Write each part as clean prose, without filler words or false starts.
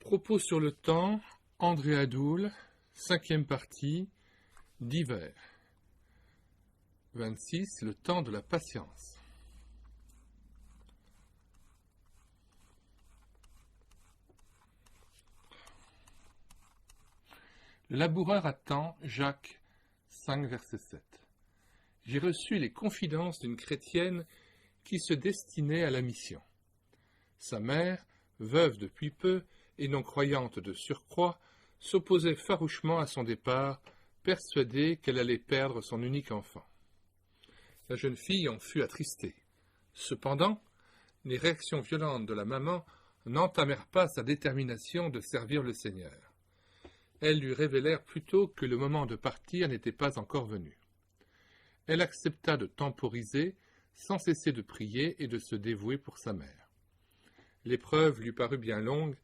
Propos sur le temps, André Adoul, 5e partie, d'hiver. 26. Le temps de la patience. Le laboureur attend, Jacques 5, verset 7. J'ai reçu les confidences d'une chrétienne qui se destinait à la mission. Sa mère, veuve depuis peu et non croyante de surcroît, s'opposait farouchement à son départ, persuadée qu'elle allait perdre son unique enfant. La jeune fille en fut attristée. Cependant, les réactions violentes de la maman n'entamèrent pas sa détermination de servir le Seigneur. Elles lui révélèrent plutôt que le moment de partir n'était pas encore venu. Elle accepta de temporiser, sans cesser de prier et de se dévouer pour sa mère. L'épreuve lui parut bien longue,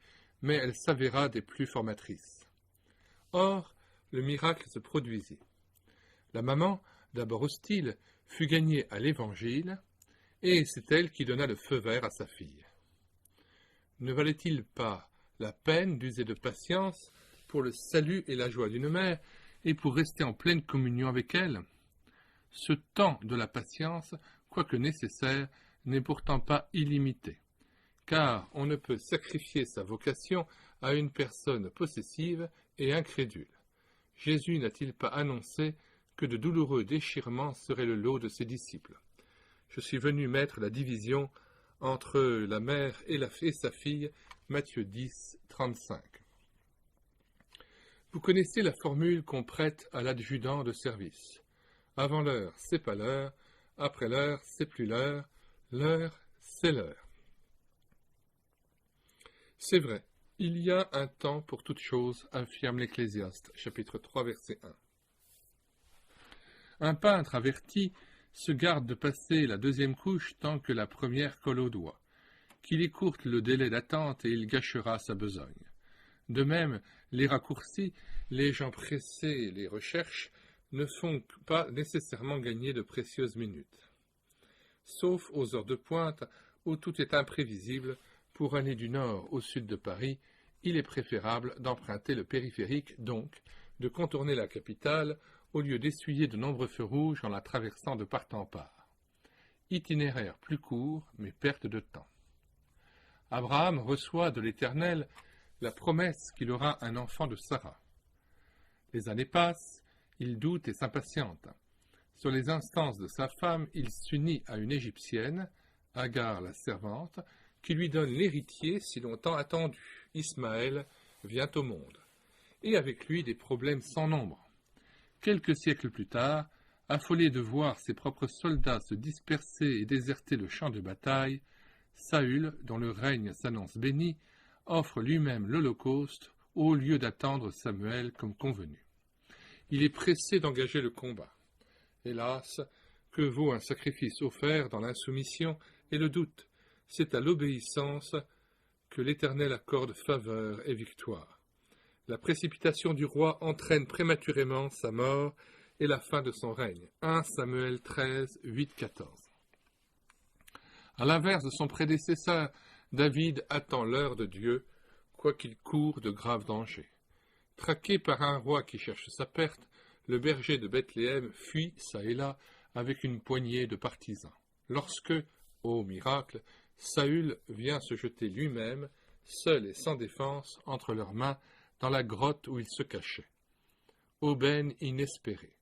mais elle s'avéra des plus formatrices. Or, le miracle se produisit. La maman, d'abord hostile, fut gagnée à l'Évangile, et c'est elle qui donna le feu vert à sa fille. Ne valait-il pas la peine d'user de patience pour le salut et la joie d'une mère, et pour rester en pleine communion avec elle? Ce temps de la patience, quoique nécessaire, n'est pourtant pas illimité, car on ne peut sacrifier sa vocation à une personne possessive et incrédule. Jésus n'a-t-il pas annoncé que de douloureux déchirements seraient le lot de ses disciples? Je suis venu mettre la division entre la mère et sa fille, Matthieu 10, 35. Vous connaissez la formule qu'on prête à l'adjudant de service. Avant l'heure, c'est pas l'heure, après l'heure, c'est plus l'heure c'est l'heure. C'est vrai, il y a un temps pour toute chose, affirme l'Ecclésiaste, chapitre 3, verset 1. Un peintre averti se garde de passer la deuxième couche tant que la première colle au doigt, qu'il écourte le délai d'attente et il gâchera sa besogne. De même, les raccourcis, les gens pressés et les recherches ne font pas nécessairement gagner de précieuses minutes. Sauf aux heures de pointe où tout est imprévisible, pour aller du nord au sud de Paris, il est préférable d'emprunter le périphérique, donc de contourner la capitale au lieu d'essuyer de nombreux feux rouges en la traversant de part en part. Itinéraire plus court, mais perte de temps. Abraham reçoit de l'Éternel la promesse qu'il aura un enfant de Sarah. Les années passent, il doute et s'impatiente. Sur les instances de sa femme, il s'unit à une Égyptienne, Agar la servante, qui lui donne l'héritier si longtemps attendu. Ismaël vient au monde, et avec lui des problèmes sans nombre. Quelques siècles plus tard, affolé de voir ses propres soldats se disperser et déserter le champ de bataille, Saül, dont le règne s'annonce béni, offre lui-même l'Holocauste au lieu d'attendre Samuel comme convenu. Il est pressé d'engager le combat. Hélas, que vaut un sacrifice offert dans l'insoumission et le doute? C'est à l'obéissance que l'Éternel accorde faveur et victoire. La précipitation du roi entraîne prématurément sa mort et la fin de son règne. 1 Samuel 13, 8-14. À l'inverse de son prédécesseur, David attend l'heure de Dieu, quoiqu'il court de graves dangers. Traqué par un roi qui cherche sa perte, le berger de Bethléem fuit çà et là avec une poignée de partisans. Lorsque, ô miracle, Saül vient se jeter lui-même, seul et sans défense, entre leurs mains, dans la grotte où il se cachait. Aubaine inespérée.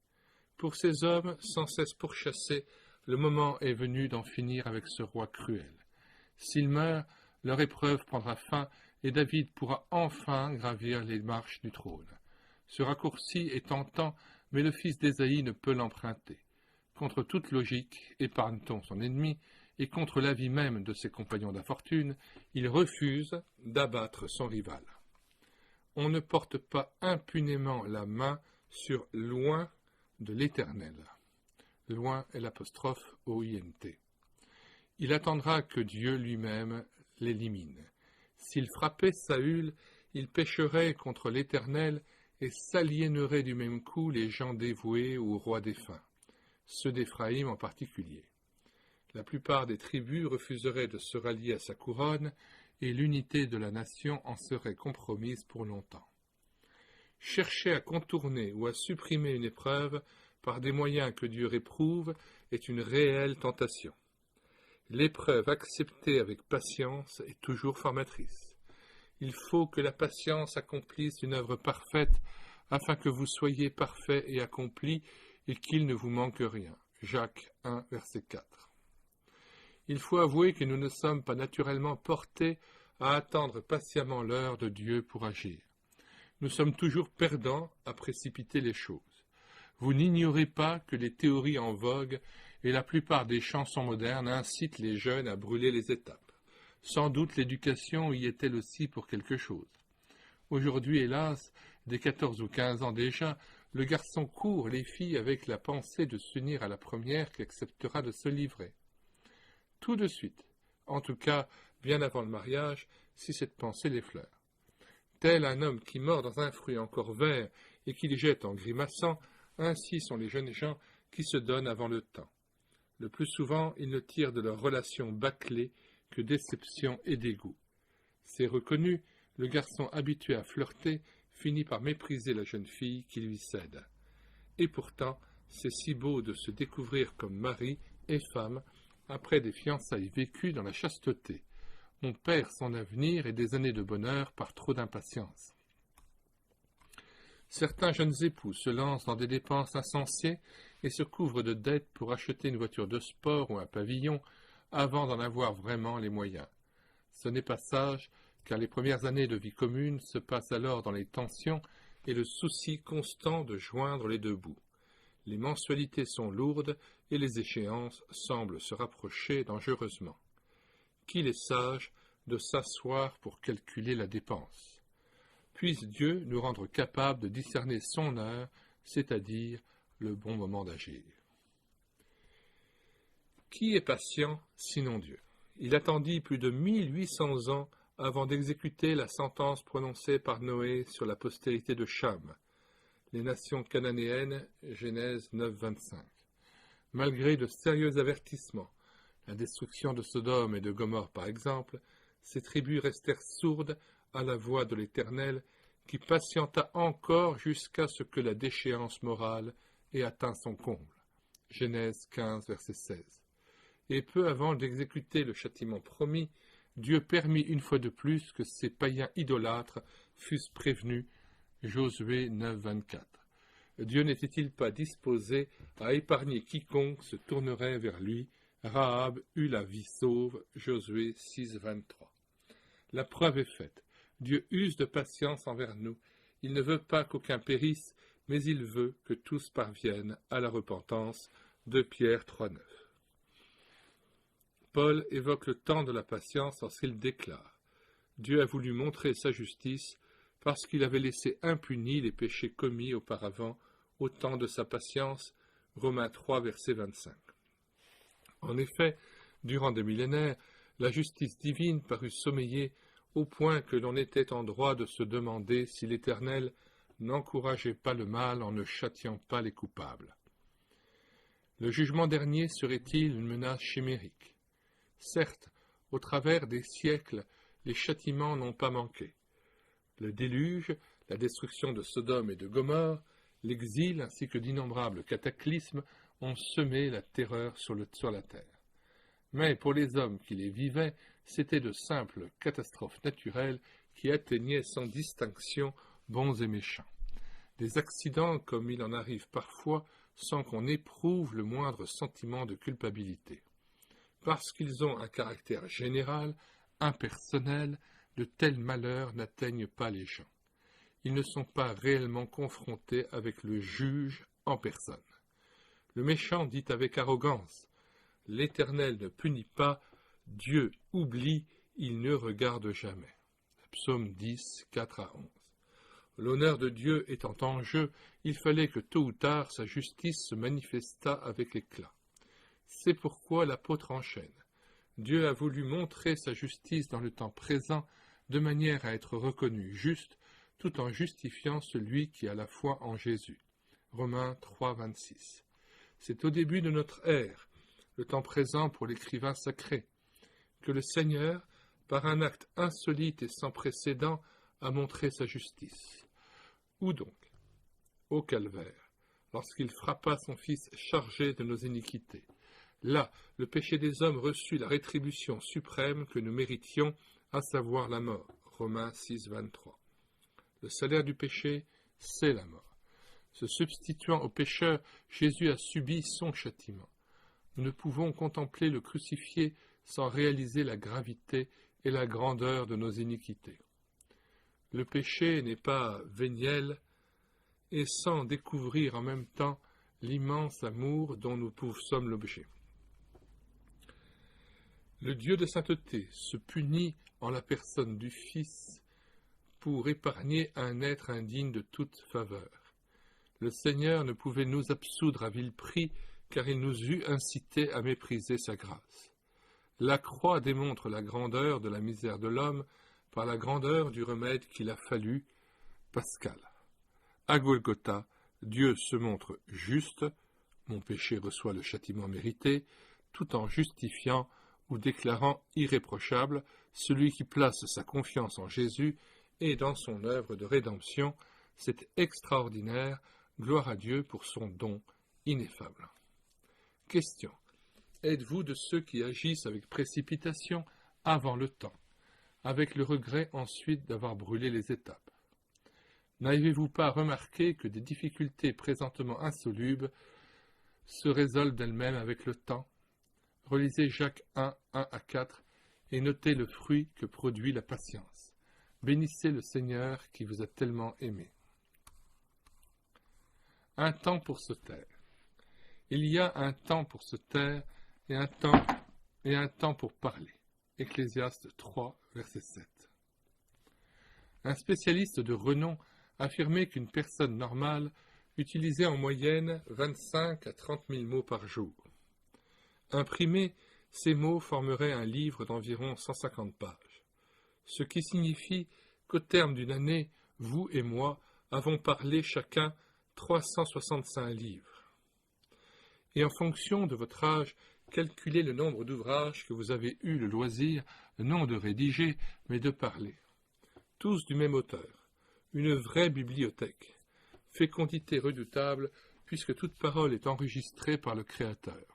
Pour ces hommes, sans cesse pourchassés, le moment est venu d'en finir avec ce roi cruel. S'il meurt, leur épreuve prendra fin et David pourra enfin gravir les marches du trône. Ce raccourci est tentant, mais le fils d'Ésaïe ne peut l'emprunter. Contre toute logique, épargne-t-on son ennemi, et contre l'avis même de ses compagnons d'infortune, il refuse d'abattre son rival. On ne porte pas impunément la main sur loin de l'Éternel. Loin est l'apostrophe O-I-N-T. Il attendra que Dieu lui-même l'élimine. S'il frappait Saül, il pécherait contre l'Éternel et s'aliénerait du même coup les gens dévoués au roi défunt, ceux d'Éphraïm en particulier. La plupart des tribus refuseraient de se rallier à sa couronne, et l'unité de la nation en serait compromise pour longtemps. Chercher à contourner ou à supprimer une épreuve par des moyens que Dieu réprouve est une réelle tentation. L'épreuve acceptée avec patience est toujours formatrice. Il faut que la patience accomplisse une œuvre parfaite afin que vous soyez parfaits et accomplis et qu'il ne vous manque rien. Jacques 1, verset 4. Il faut avouer que nous ne sommes pas naturellement portés à attendre patiemment l'heure de Dieu pour agir. Nous sommes toujours perdants à précipiter les choses. Vous n'ignorez pas que les théories en vogue et la plupart des chansons modernes incitent les jeunes à brûler les étapes. Sans doute l'éducation y est-elle aussi pour quelque chose. Aujourd'hui, hélas, dès 14 ou 15 ans déjà, le garçon court les filles avec la pensée de s'unir à la première qui acceptera de se livrer. Tout de suite, en tout cas bien avant le mariage, si cette pensée l'effleure. Tel un homme qui mord dans un fruit encore vert et qui les jette en grimaçant, ainsi sont les jeunes gens qui se donnent avant le temps. Le plus souvent, ils ne tirent de leur relation bâclée que déception et dégoût. C'est reconnu, le garçon habitué à flirter finit par mépriser la jeune fille qui lui cède. Et pourtant, c'est si beau de se découvrir comme mari et femme après des fiançailles vécues dans la chasteté. On perd son avenir et des années de bonheur par trop d'impatience. Certains jeunes époux se lancent dans des dépenses insensées et se couvrent de dettes pour acheter une voiture de sport ou un pavillon avant d'en avoir vraiment les moyens. Ce n'est pas sage, car les premières années de vie commune se passent alors dans les tensions et le souci constant de joindre les deux bouts. Les mensualités sont lourdes et les échéances semblent se rapprocher dangereusement. Qu'il est sage de s'asseoir pour calculer la dépense. Puisse Dieu nous rendre capables de discerner son heure, c'est-à-dire le bon moment d'agir. Qui est patient sinon Dieu? Il attendit plus de 1800 ans avant d'exécuter la sentence prononcée par Noé sur la postérité de Cham, les nations cananéennes, Genèse 9, 25. Malgré de sérieux avertissements, la destruction de Sodome et de Gomorrhe par exemple, ces tribus restèrent sourdes à la voix de l'Éternel, qui patienta encore jusqu'à ce que la déchéance morale ait atteint son comble. Genèse 15, verset 16. Et peu avant d'exécuter le châtiment promis, Dieu permit une fois de plus que ces païens idolâtres fussent prévenus. Josué 9, 24. Dieu n'était-il pas disposé à épargner quiconque se tournerait vers lui? Rahab eut la vie sauve. Josué 6, 23. La preuve est faite. Dieu use de patience envers nous. Il ne veut pas qu'aucun périsse, mais il veut que tous parviennent à la repentance. 2 Pierre 3, 9. Paul évoque le temps de la patience lorsqu'il déclare « Dieu a voulu montrer sa justice parce qu'il avait laissé impunis les péchés commis auparavant au temps de sa patience. » Romains 3, verset 25. En effet, durant des millénaires, la justice divine parut sommeiller au point que l'on était en droit de se demander si l'Éternel n'encourageait pas le mal en ne châtiant pas les coupables. Le jugement dernier serait-il une menace chimérique? Certes, au travers des siècles, les châtiments n'ont pas manqué. Le déluge, la destruction de Sodome et de Gomorrhe, l'exil ainsi que d'innombrables cataclysmes ont semé la terreur sur la terre. Mais pour les hommes qui les vivaient, c'étaient de simples catastrophes naturelles qui atteignaient sans distinction bons et méchants. Des accidents comme il en arrive parfois sans qu'on éprouve le moindre sentiment de culpabilité. Parce qu'ils ont un caractère général, impersonnel, de tels malheurs n'atteignent pas les gens. Ils ne sont pas réellement confrontés avec le juge en personne. Le méchant dit avec arrogance « L'Éternel ne punit pas, Dieu oublie, il ne regarde jamais. » Psaume 10, 4 à 11. L'honneur de Dieu étant en jeu, il fallait que tôt ou tard sa justice se manifestât avec éclat. C'est pourquoi l'apôtre enchaîne. Dieu a voulu montrer sa justice dans le temps présent de manière à être reconnu juste, tout en justifiant celui qui a la foi en Jésus. Romains 3, 26. C'est au début de notre ère, le temps présent pour l'écrivain sacré, que le Seigneur, par un acte insolite et sans précédent, a montré sa justice. Où donc? Au calvaire, lorsqu'il frappa son Fils chargé de nos iniquités. Là, le péché des hommes reçut la rétribution suprême que nous méritions, à savoir la mort. Romains 6, 23. Le salaire du péché, c'est la mort. Se substituant au pécheur, Jésus a subi son châtiment. Nous ne pouvons contempler le crucifié sans réaliser la gravité et la grandeur de nos iniquités. Le péché n'est pas véniel, et sans découvrir en même temps l'immense amour dont nous sommes l'objet. Le Dieu de sainteté se punit en la personne du Fils pour épargner un être indigne de toute faveur. Le Seigneur ne pouvait nous absoudre à vil prix, car il nous eût incités à mépriser sa grâce. La croix démontre la grandeur de la misère de l'homme par la grandeur du remède qu'il a fallu, Pascal. À Golgotha, Dieu se montre juste, mon péché reçoit le châtiment mérité, tout en justifiant ou déclarant irréprochable celui qui place sa confiance en Jésus et dans son œuvre de rédemption. C'est extraordinaire, gloire à Dieu pour son don ineffable. Question. Êtes-vous de ceux qui agissent avec précipitation avant le temps, avec le regret ensuite d'avoir brûlé les étapes? N'avez-vous pas remarqué que des difficultés présentement insolubles se résolvent d'elles-mêmes avec le temps? Relisez Jacques 1, 1 à 4 et notez le fruit que produit la patience. Bénissez le Seigneur qui vous a tellement aimé. Un temps pour se taire. Il y a un temps pour se taire et un temps pour parler. Ecclésiaste 3, verset 7. Un spécialiste de renom affirmait qu'une personne normale utilisait en moyenne 25 à 30 000 mots par jour. Imprimés, ces mots formeraient un livre d'environ 150 pages, ce qui signifie qu'au terme d'une année, vous et moi avons parlé chacun 365 livres. Et en fonction de votre âge, calculez le nombre d'ouvrages que vous avez eu le loisir, non de rédiger, mais de parler. Tous du même auteur, une vraie bibliothèque, fécondité redoutable, puisque toute parole est enregistrée par le Créateur.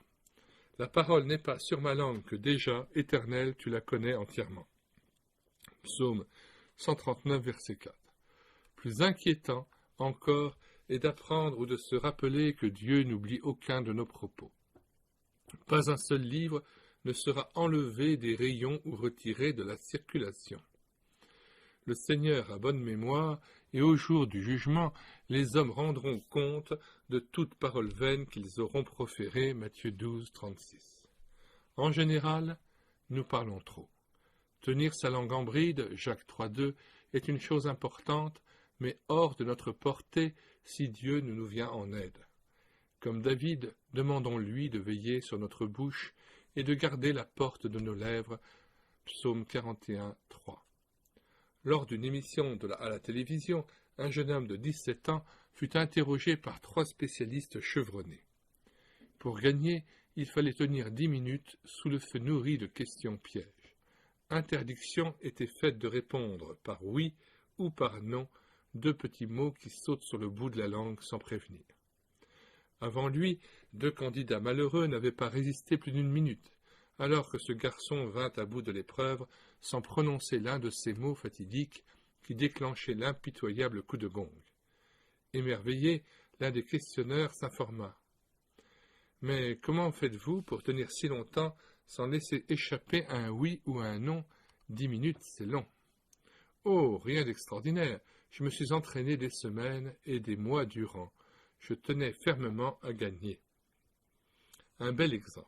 La parole n'est pas sur ma langue que déjà, éternelle, tu la connais entièrement. Psaume 139, verset 4. Plus inquiétant encore est d'apprendre ou de se rappeler que Dieu n'oublie aucun de nos propos. Pas un seul livre ne sera enlevé des rayons ou retiré de la circulation. Le Seigneur a bonne mémoire, et au jour du jugement, les hommes rendront compte de toute parole vaine qu'ils auront proférée, Matthieu 12, 36. En général, nous parlons trop. Tenir sa langue en bride, Jacques 3, 2, est une chose importante, mais hors de notre portée si Dieu ne nous vient en aide. Comme David, demandons-lui de veiller sur notre bouche et de garder la porte de nos lèvres, Psaume 41, 3. Lors d'une émission à la télévision, un jeune homme de 17 ans fut interrogé par 3 spécialistes chevronnés. Pour gagner, il fallait tenir 10 minutes sous le feu nourri de questions pièges. Interdiction était faite de répondre par oui ou par non, 2 petits mots qui sautent sur le bout de la langue sans prévenir. Avant lui, 2 candidats malheureux n'avaient pas résisté plus d'1 minute, alors que ce garçon vint à bout de l'épreuve sans prononcer l'un de ces mots fatidiques qui déclenchaient l'impitoyable coup de gong. Émerveillé, l'un des questionneurs s'informa. « Mais comment faites-vous pour tenir si longtemps sans laisser échapper un oui ou un non? 10 minutes, c'est long. »« Oh, rien d'extraordinaire. Je me suis entraîné des semaines et des mois durant. Je tenais fermement à gagner. » Un bel exemple.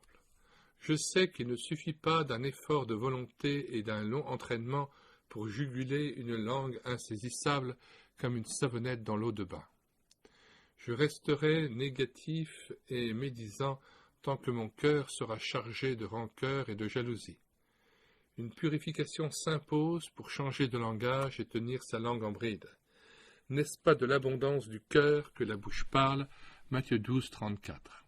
Je sais qu'il ne suffit pas d'un effort de volonté et d'un long entraînement pour juguler une langue insaisissable comme une savonnette dans l'eau de bain. Je resterai négatif et médisant tant que mon cœur sera chargé de rancœur et de jalousie. Une purification s'impose pour changer de langage et tenir sa langue en bride. N'est-ce pas de l'abondance du cœur que la bouche parle? Matthieu 12, 34.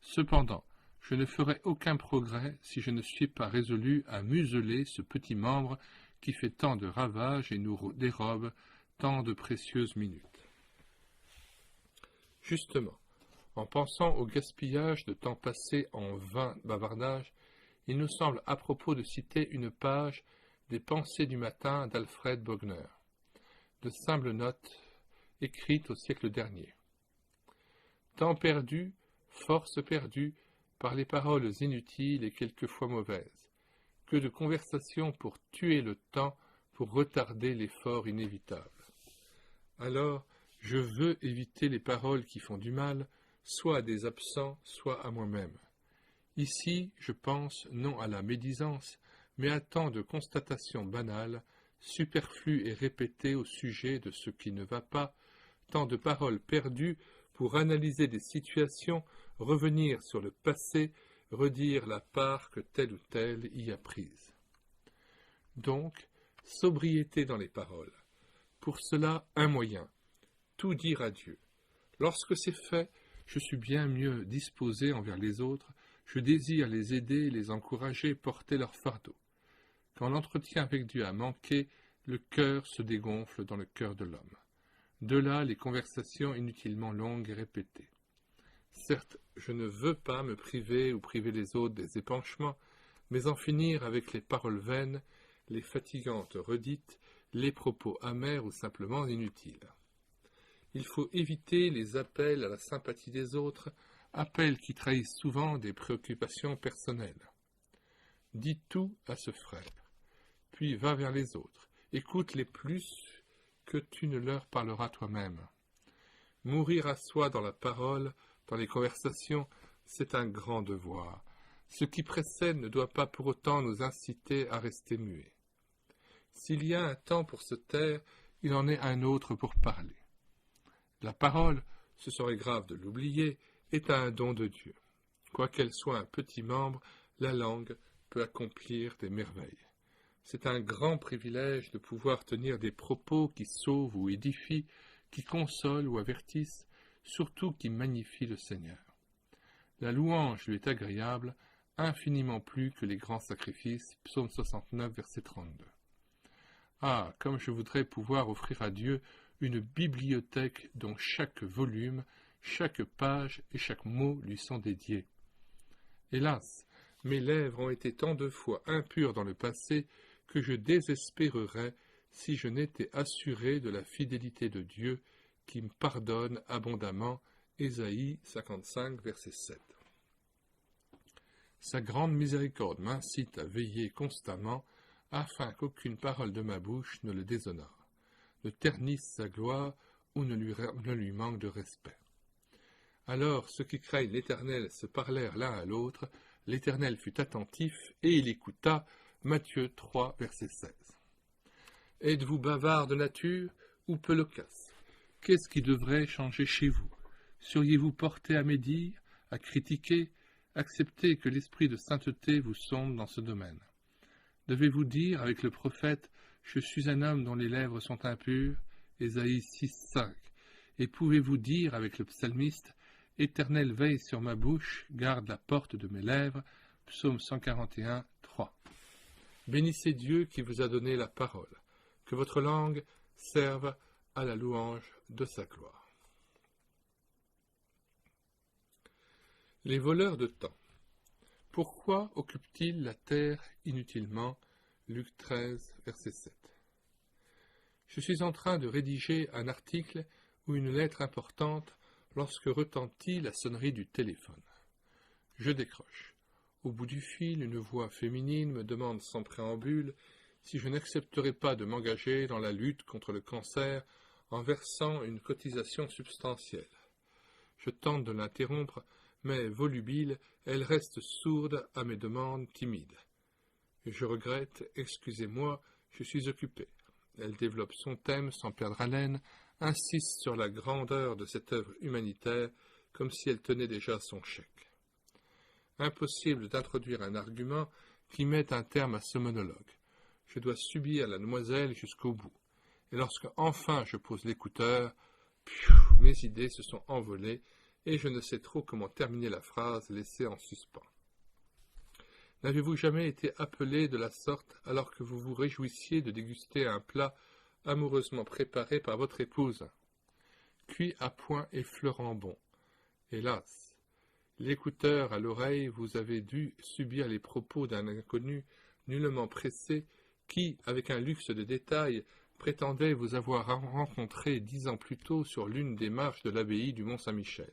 Cependant, Je ne ferai aucun progrès si je ne suis pas résolu à museler ce petit membre qui fait tant de ravages et nous dérobe tant de précieuses minutes. Justement, en pensant au gaspillage de temps passé en vain bavardage, il nous semble à propos de citer une page des Pensées du matin d'Alfred Bogner, de simples notes écrites au siècle dernier. Temps perdu, force perdue, par les paroles inutiles et quelquefois mauvaises. Que de conversations pour tuer le temps, pour retarder l'effort inévitable. Alors, je veux éviter les paroles qui font du mal, soit à des absents, soit à moi-même. Ici, je pense non à la médisance, mais à tant de constatations banales, superflues et répétées au sujet de ce qui ne va pas, tant de paroles perdues pour analyser des situations, revenir sur le passé, redire la part que telle ou telle y a prise. Donc, sobriété dans les paroles. Pour cela, un moyen, tout dire à Dieu. Lorsque c'est fait, je suis bien mieux disposé envers les autres, je désire les aider, les encourager, porter leur fardeau. Quand l'entretien avec Dieu a manqué, le cœur se dégonfle dans le cœur de l'homme. De là les conversations inutilement longues et répétées. Certes, je ne veux pas me priver ou priver les autres des épanchements, mais en finir avec les paroles vaines, les fatigantes redites, les propos amers ou simplement inutiles. Il faut éviter les appels à la sympathie des autres, appels qui trahissent souvent des préoccupations personnelles. Dis tout à ce frère, puis va vers les autres, écoute-les plus que tu ne leur parleras toi-même. Mourir à soi dans la parole, dans les conversations, c'est un grand devoir. Ce qui précède ne doit pas pour autant nous inciter à rester muets. S'il y a un temps pour se taire, il en est un autre pour parler. La parole, ce serait grave de l'oublier, est un don de Dieu. Quoiqu'elle soit un petit membre, la langue peut accomplir des merveilles. C'est un grand privilège de pouvoir tenir des propos qui sauvent ou édifient, qui consolent ou avertissent, surtout qui magnifient le Seigneur. La louange lui est agréable, infiniment plus que les grands sacrifices. Psaume 69, verset 32. Ah, comme je voudrais pouvoir offrir à Dieu une bibliothèque dont chaque volume, chaque page et chaque mot lui sont dédiés. Hélas, mes lèvres ont été tant de fois impures dans le passé que je désespérerais si je n'étais assuré de la fidélité de Dieu qui me pardonne abondamment. Ésaïe 55, verset 7. Sa grande miséricorde m'incite à veiller constamment afin qu'aucune parole de ma bouche ne le déshonore, ne ternisse sa gloire ou ne lui manque de respect. Alors ceux qui craignent l'Éternel se parlèrent l'un à l'autre, l'Éternel fut attentif et il écouta. Matthieu 3, verset 16. Êtes-vous bavard de nature ou peu loquace? Qu'est-ce qui devrait changer chez vous? Seriez-vous porté à médire, à critiquer? Acceptez que l'esprit de sainteté vous sonde dans ce domaine. Devez-vous dire avec le prophète « Je suis un homme dont les lèvres sont impures » Ésaïe 6, 5. Et pouvez-vous dire avec le psalmiste « Éternel veille sur ma bouche, garde la porte de mes lèvres » Psaume 141, 3. Bénissez Dieu qui vous a donné la parole, que votre langue serve à la louange de sa gloire. Les voleurs de temps. Pourquoi occupent-ils la terre inutilement? Luc 13, verset 7. Je suis en train de rédiger un article ou une lettre importante lorsque retentit la sonnerie du téléphone. Je décroche. Au bout du fil, une voix féminine me demande sans préambule si je n'accepterai pas de m'engager dans la lutte contre le cancer en versant une cotisation substantielle. Je tente de l'interrompre, mais volubile, elle reste sourde à mes demandes timides. Je regrette, excusez-moi, je suis occupé. Elle développe son thème sans perdre haleine, insiste sur la grandeur de cette œuvre humanitaire, comme si elle tenait déjà son chèque. Impossible d'introduire un argument qui mette un terme à ce monologue. Je dois subir la demoiselle jusqu'au bout. Et lorsque enfin je pose l'écouteur, mes idées se sont envolées et je ne sais trop comment terminer la phrase laissée en suspens. N'avez-vous jamais été appelé de la sorte alors que vous vous réjouissiez de déguster un plat amoureusement préparé par votre épouse, cuit à point et fleurant bon? Hélas, l'écouteur à l'oreille, vous avez dû subir les propos d'un inconnu nullement pressé qui, avec un luxe de détails, prétendait vous avoir rencontré 10 ans plus tôt sur l'une des marches de l'abbaye du Mont-Saint-Michel.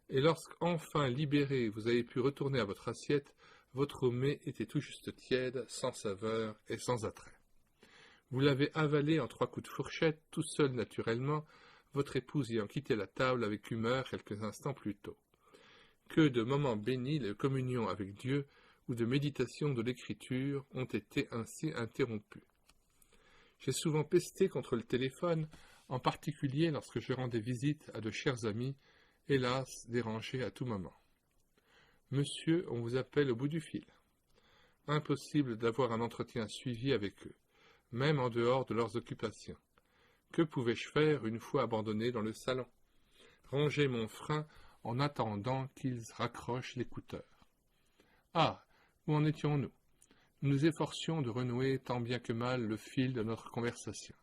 Et lorsqu'enfin libéré, vous avez pu retourner à votre assiette, votre mets était tout juste tiède, sans saveur et sans attrait. Vous l'avez avalé en 3 coups de fourchette, tout seul naturellement, votre épouse ayant quitté la table avec humeur quelques instants plus tôt. Que de moments bénis de communion avec Dieu ou de méditation de l'Écriture ont été ainsi interrompus. J'ai souvent pesté contre le téléphone, en particulier lorsque je rendais visite à de chers amis, hélas dérangés à tout moment. Monsieur, on vous appelle au bout du fil. Impossible d'avoir un entretien suivi avec eux, même en dehors de leurs occupations. Que pouvais-je faire une fois abandonné dans le salon? Ranger mon frein en attendant qu'ils raccrochent l'écouteur. Ah, où en étions-nous? Nous nous efforcions de renouer tant bien que mal le fil de notre conversation.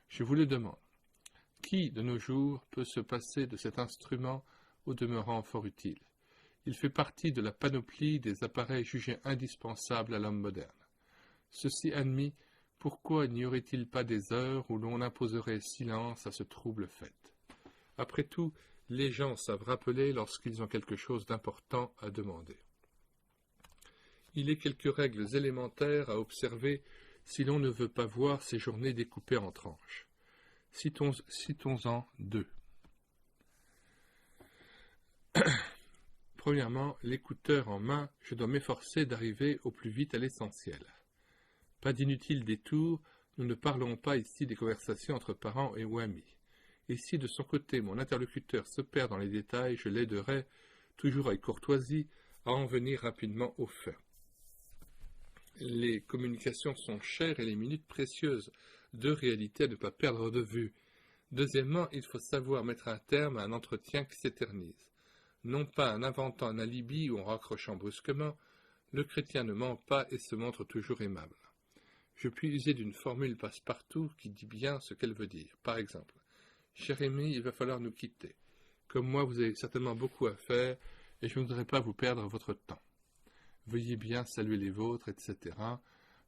Je vous le demande. Qui, de nos jours, peut se passer de cet instrument au demeurant fort utile? Il fait partie de la panoplie des appareils jugés indispensables à l'homme moderne. Ceci admis, pourquoi n'y aurait-il pas des heures où l'on imposerait silence à ce trouble fait? Après tout, les gens savent rappeler lorsqu'ils ont quelque chose d'important à demander. Il est quelques règles élémentaires à observer si l'on ne veut pas voir ces journées découpées en tranches. Citons-en 2. Premièrement, l'écouteur en main, je dois m'efforcer d'arriver au plus vite à l'essentiel. Pas d'inutiles détours, nous ne parlons pas ici des conversations entre parents ou amis. Et si de son côté mon interlocuteur se perd dans les détails, je l'aiderai, toujours avec courtoisie, à en venir rapidement au fait. Les communications sont chères et les minutes précieuses, 2 réalités à ne pas perdre de vue. Deuxièmement, il faut savoir mettre un terme à un entretien qui s'éternise. Non pas en inventant un alibi ou en raccrochant brusquement, le chrétien ne ment pas et se montre toujours aimable. Je puis user d'une formule passe-partout qui dit bien ce qu'elle veut dire. Par exemple, « Cher ami, il va falloir nous quitter. Comme moi, vous avez certainement beaucoup à faire et je ne voudrais pas vous perdre votre temps. Veuillez bien saluer les vôtres, etc. »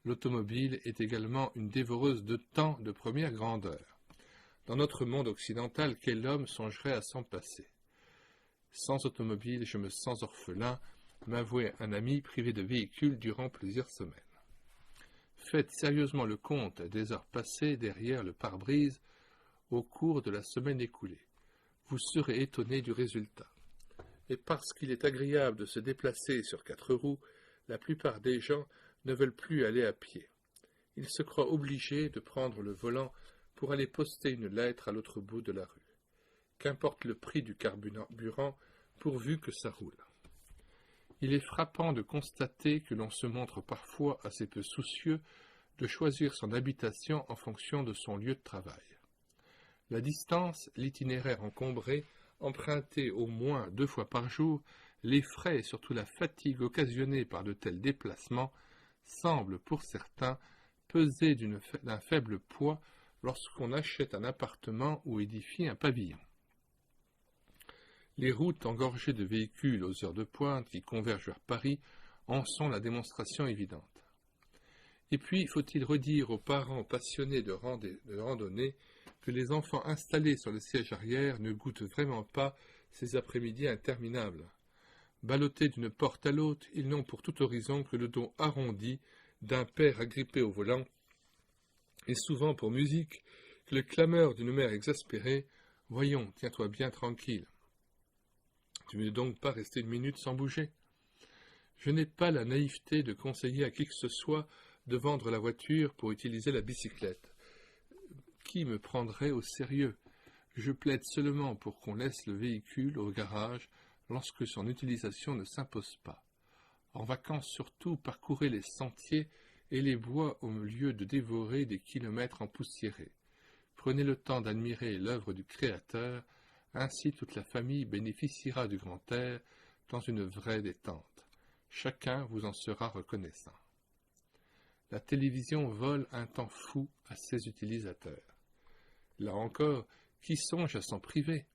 L'automobile est également une dévoreuse de temps de première grandeur. Dans notre monde occidental, quel homme songerait à s'en passer? Sans automobile, je me sens orphelin, m'avouait un ami privé de véhicule durant plusieurs semaines. Faites sérieusement le compte des heures passées derrière le pare-brise au cours de la semaine écoulée. Vous serez étonné du résultat. Et parce qu'il est agréable de se déplacer sur 4 roues, la plupart des gens ne veulent plus aller à pied. Ils se croient obligés de prendre le volant pour aller poster une lettre à l'autre bout de la rue. Qu'importe le prix du carburant, pourvu que ça roule. Il est frappant de constater que l'on se montre parfois assez peu soucieux de choisir son habitation en fonction de son lieu de travail. La distance, l'itinéraire encombré, emprunté au moins 2 fois par jour, les frais et surtout la fatigue occasionnée par de tels déplacements semblent pour certains peser d'un faible poids lorsqu'on achète un appartement ou édifie un pavillon. Les routes engorgées de véhicules aux heures de pointe qui convergent vers Paris en sont la démonstration évidente. Et puis, faut-il redire aux parents passionnés de randonnée que les enfants installés sur le siège arrière ne goûtent vraiment pas ces après-midi interminables. Ballottés d'une porte à l'autre, ils n'ont pour tout horizon que le dos arrondi d'un père agrippé au volant, et souvent pour musique que le clameur d'une mère exaspérée « Voyons, tiens-toi bien tranquille. Tu ne veux donc pas rester 1 minute sans bouger ?» Je n'ai pas la naïveté de conseiller à qui que ce soit de vendre la voiture pour utiliser la bicyclette. Qui me prendrait au sérieux? Je plaide seulement pour qu'on laisse le véhicule au garage lorsque son utilisation ne s'impose pas. En vacances surtout, parcourez les sentiers et les bois au lieu de dévorer des kilomètres empoussiérés. Prenez le temps d'admirer l'œuvre du Créateur, Ainsi toute la famille bénéficiera du grand air dans une vraie détente. Chacun vous en sera reconnaissant. La télévision vole un temps fou à ses utilisateurs. Là encore, qui songe à s'en priver?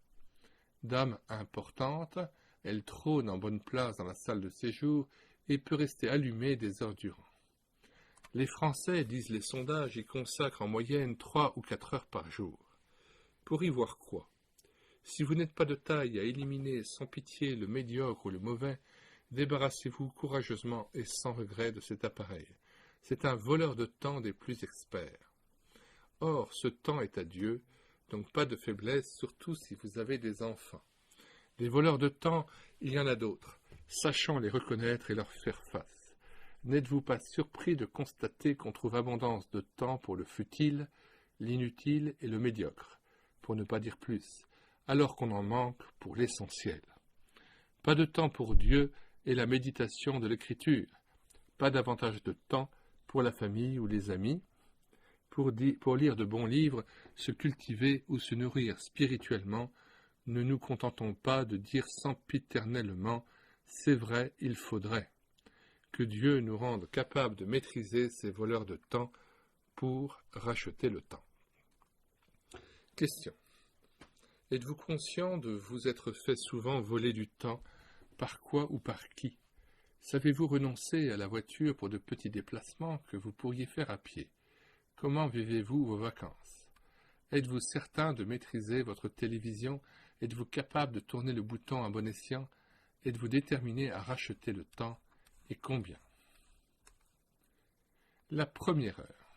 Dame importante, elle trône en bonne place dans la salle de séjour et peut rester allumée des heures durant. Les Français, disent les sondages, y consacrent en moyenne 3 ou 4 heures par jour. Pour y voir quoi? Si vous n'êtes pas de taille à éliminer sans pitié le médiocre ou le mauvais, débarrassez-vous courageusement et sans regret de cet appareil. C'est un voleur de temps des plus experts. Or, ce temps est à Dieu, donc pas de faiblesse, surtout si vous avez des enfants. Des voleurs de temps, il y en a d'autres. Sachons les reconnaître et leur faire face. N'êtes-vous pas surpris de constater qu'on trouve abondance de temps pour le futile, l'inutile et le médiocre, pour ne pas dire plus, alors qu'on en manque pour l'essentiel? Pas de temps pour Dieu et la méditation de l'Écriture. Pas davantage de temps pour la famille ou les amis, pour lire de bons livres, se cultiver ou se nourrir spirituellement. Ne nous contentons pas de dire sempiternellement « c'est vrai, il faudrait ». Que Dieu nous rende capables de maîtriser ces voleurs de temps pour racheter le temps. Question. Êtes-vous conscient de vous être fait souvent voler du temps? Par quoi ou par qui? Savez-vous renoncer à la voiture pour de petits déplacements que vous pourriez faire à pied? Comment vivez-vous vos vacances? Êtes-vous certain de maîtriser votre télévision? Êtes-vous capable de tourner le bouton à bon escient? Êtes-vous déterminé à racheter le temps? Et combien? La première heure.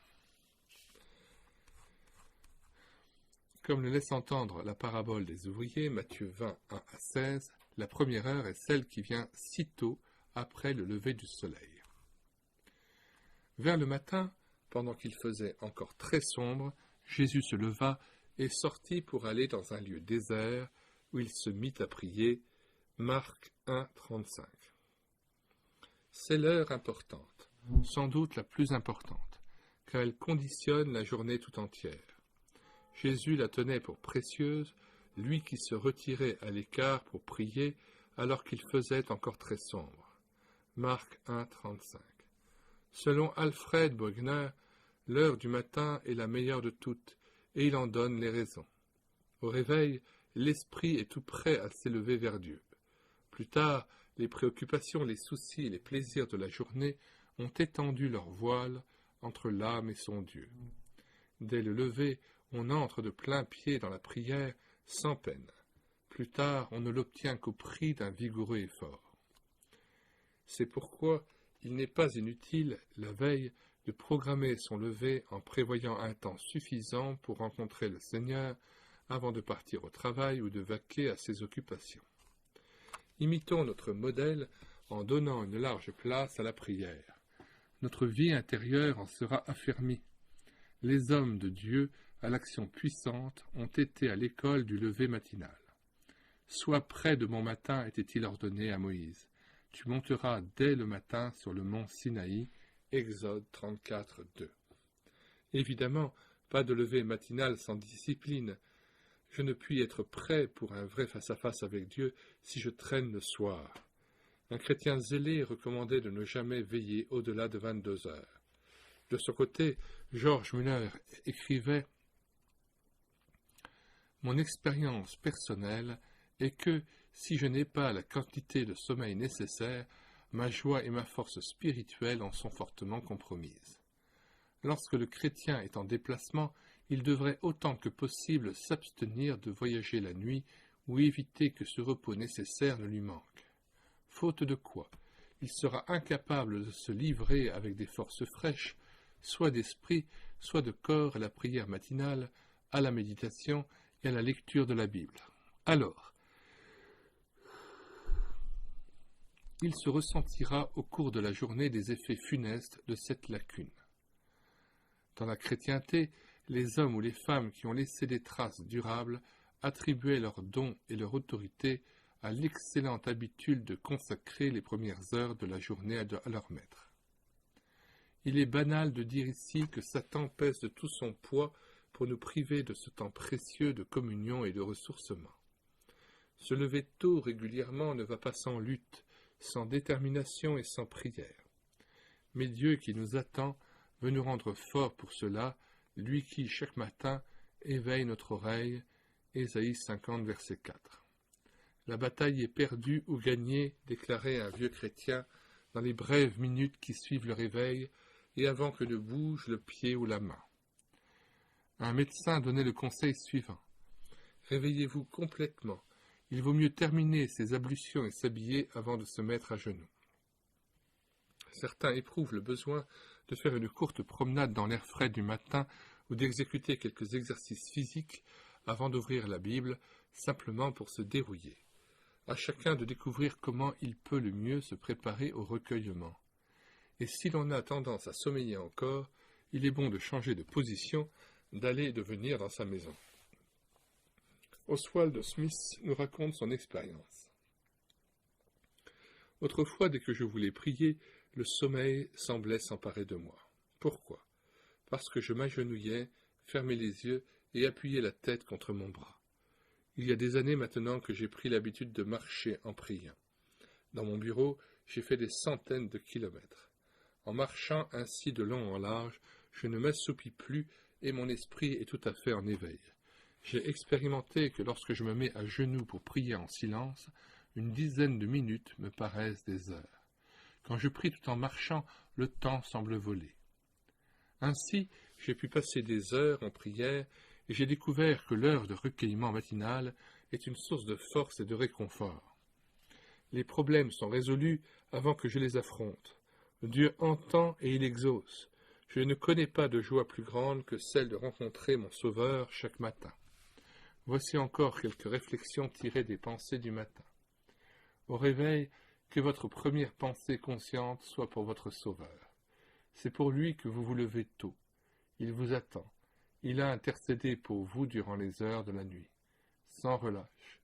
Comme le laisse entendre la parabole des ouvriers, Matthieu 20, 1 à 16, la première heure est celle qui vient sitôt après le lever du soleil. Vers le matin, pendant qu'il faisait encore très sombre, Jésus se leva et sortit pour aller dans un lieu désert où il se mit à prier. Marc 1, 35. C'est l'heure importante, sans doute la plus importante, car elle conditionne la journée tout entière. Jésus la tenait pour précieuse, lui qui se retirait à l'écart pour prier alors qu'il faisait encore très sombre. Marc 1, 35. Selon Alfred Brugner, l'heure du matin est la meilleure de toutes, et il en donne les raisons. Au réveil, l'esprit est tout prêt à s'élever vers Dieu. Plus tard, les préoccupations, les soucis et les plaisirs de la journée ont étendu leur voile entre l'âme et son Dieu. Dès le lever, on entre de plein pied dans la prière sans peine. Plus tard, on ne l'obtient qu'au prix d'un vigoureux effort. C'est pourquoi il n'est pas inutile, la veille, de programmer son lever en prévoyant un temps suffisant pour rencontrer le Seigneur avant de partir au travail ou de vaquer à ses occupations. Imitons notre modèle en donnant une large place à la prière. Notre vie intérieure en sera affermie. Les hommes de Dieu, à l'action puissante, ont été à l'école du lever matinal. Sois près de bon matin, était-il ordonné à Moïse. Tu monteras dès le matin sur le mont Sinaï, Exode 34, 2. Évidemment, pas de lever matinal sans discipline. Je ne puis être prêt pour un vrai face-à-face avec Dieu si je traîne le soir. Un chrétien zélé recommandait de ne jamais veiller au-delà de 22 heures. De son côté, George Muller écrivait « Mon expérience personnelle est que, si je n'ai pas la quantité de sommeil nécessaire, ma joie et ma force spirituelle en sont fortement compromises. Lorsque le chrétien est en déplacement, il devrait autant que possible s'abstenir de voyager la nuit ou éviter que ce repos nécessaire ne lui manque. Faute de quoi, il sera incapable de se livrer avec des forces fraîches, soit d'esprit, soit de corps à la prière matinale, à la méditation et à la lecture de la Bible. Alors, il se ressentira au cours de la journée des effets funestes de cette lacune. Dans la chrétienté, les hommes ou les femmes qui ont laissé des traces durables attribuaient leurs dons et leur autorité à l'excellente habitude de consacrer les premières heures de la journée à leur maître. Il est banal de dire ici que Satan pèse de tout son poids pour nous priver de ce temps précieux de communion et de ressourcement. Se lever tôt régulièrement ne va pas sans lutte, sans détermination et sans prière. Mais Dieu qui nous attend veut nous rendre forts pour cela, lui qui, chaque matin, éveille notre oreille. Ésaïe 50, verset 4. La bataille est perdue ou gagnée, déclarait un vieux chrétien, dans les brèves minutes qui suivent le réveil et avant que ne bouge le pied ou la main. Un médecin donnait le conseil suivant. Réveillez-vous complètement. Il vaut mieux terminer ses ablutions et s'habiller avant de se mettre à genoux. Certains éprouvent le besoin de faire une courte promenade dans l'air frais du matin ou d'exécuter quelques exercices physiques avant d'ouvrir la Bible, simplement pour se dérouiller. À chacun de découvrir comment il peut le mieux se préparer au recueillement. Et si l'on a tendance à sommeiller encore, il est bon de changer de position, d'aller et de venir dans sa maison. Oswald Smith nous raconte son expérience. Autrefois, dès que je voulais prier, le sommeil semblait s'emparer de moi. Pourquoi? Parce que je m'agenouillais, fermais les yeux et appuyais la tête contre mon bras. Il y a des années maintenant que j'ai pris l'habitude de marcher en priant. Dans mon bureau, j'ai fait des centaines de kilomètres. En marchant ainsi de long en large, je ne m'assoupis plus et mon esprit est tout à fait en éveil. J'ai expérimenté que lorsque je me mets à genoux pour prier en silence, une dizaine de minutes me paraissent des heures. Quand je prie tout en marchant, le temps semble voler. Ainsi, j'ai pu passer des heures en prière et j'ai découvert que l'heure de recueillement matinal est une source de force et de réconfort. Les problèmes sont résolus avant que je les affronte. Dieu entend et il exauce. Je ne connais pas de joie plus grande que celle de rencontrer mon Sauveur chaque matin. Voici encore quelques réflexions tirées des pensées du matin. Au réveil, que votre première pensée consciente soit pour votre Sauveur. C'est pour lui que vous vous levez tôt. Il vous attend. Il a intercédé pour vous durant les heures de la nuit. Sans relâche.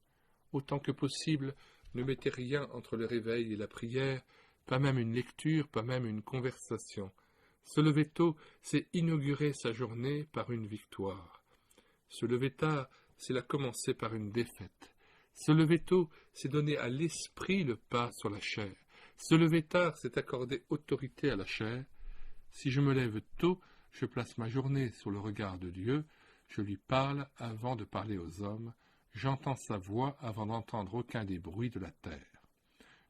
Autant que possible, ne mettez rien entre le réveil et la prière, pas même une lecture, pas même une conversation. Se lever tôt, c'est inaugurer sa journée par une victoire. Se lever tard, c'est la commencer par une défaite. Se lever tôt, c'est donner à l'esprit le pas sur la chair. Se lever tard, c'est accorder autorité à la chair. Si je me lève tôt, je place ma journée sous le regard de Dieu, je lui parle avant de parler aux hommes, j'entends sa voix avant d'entendre aucun des bruits de la terre.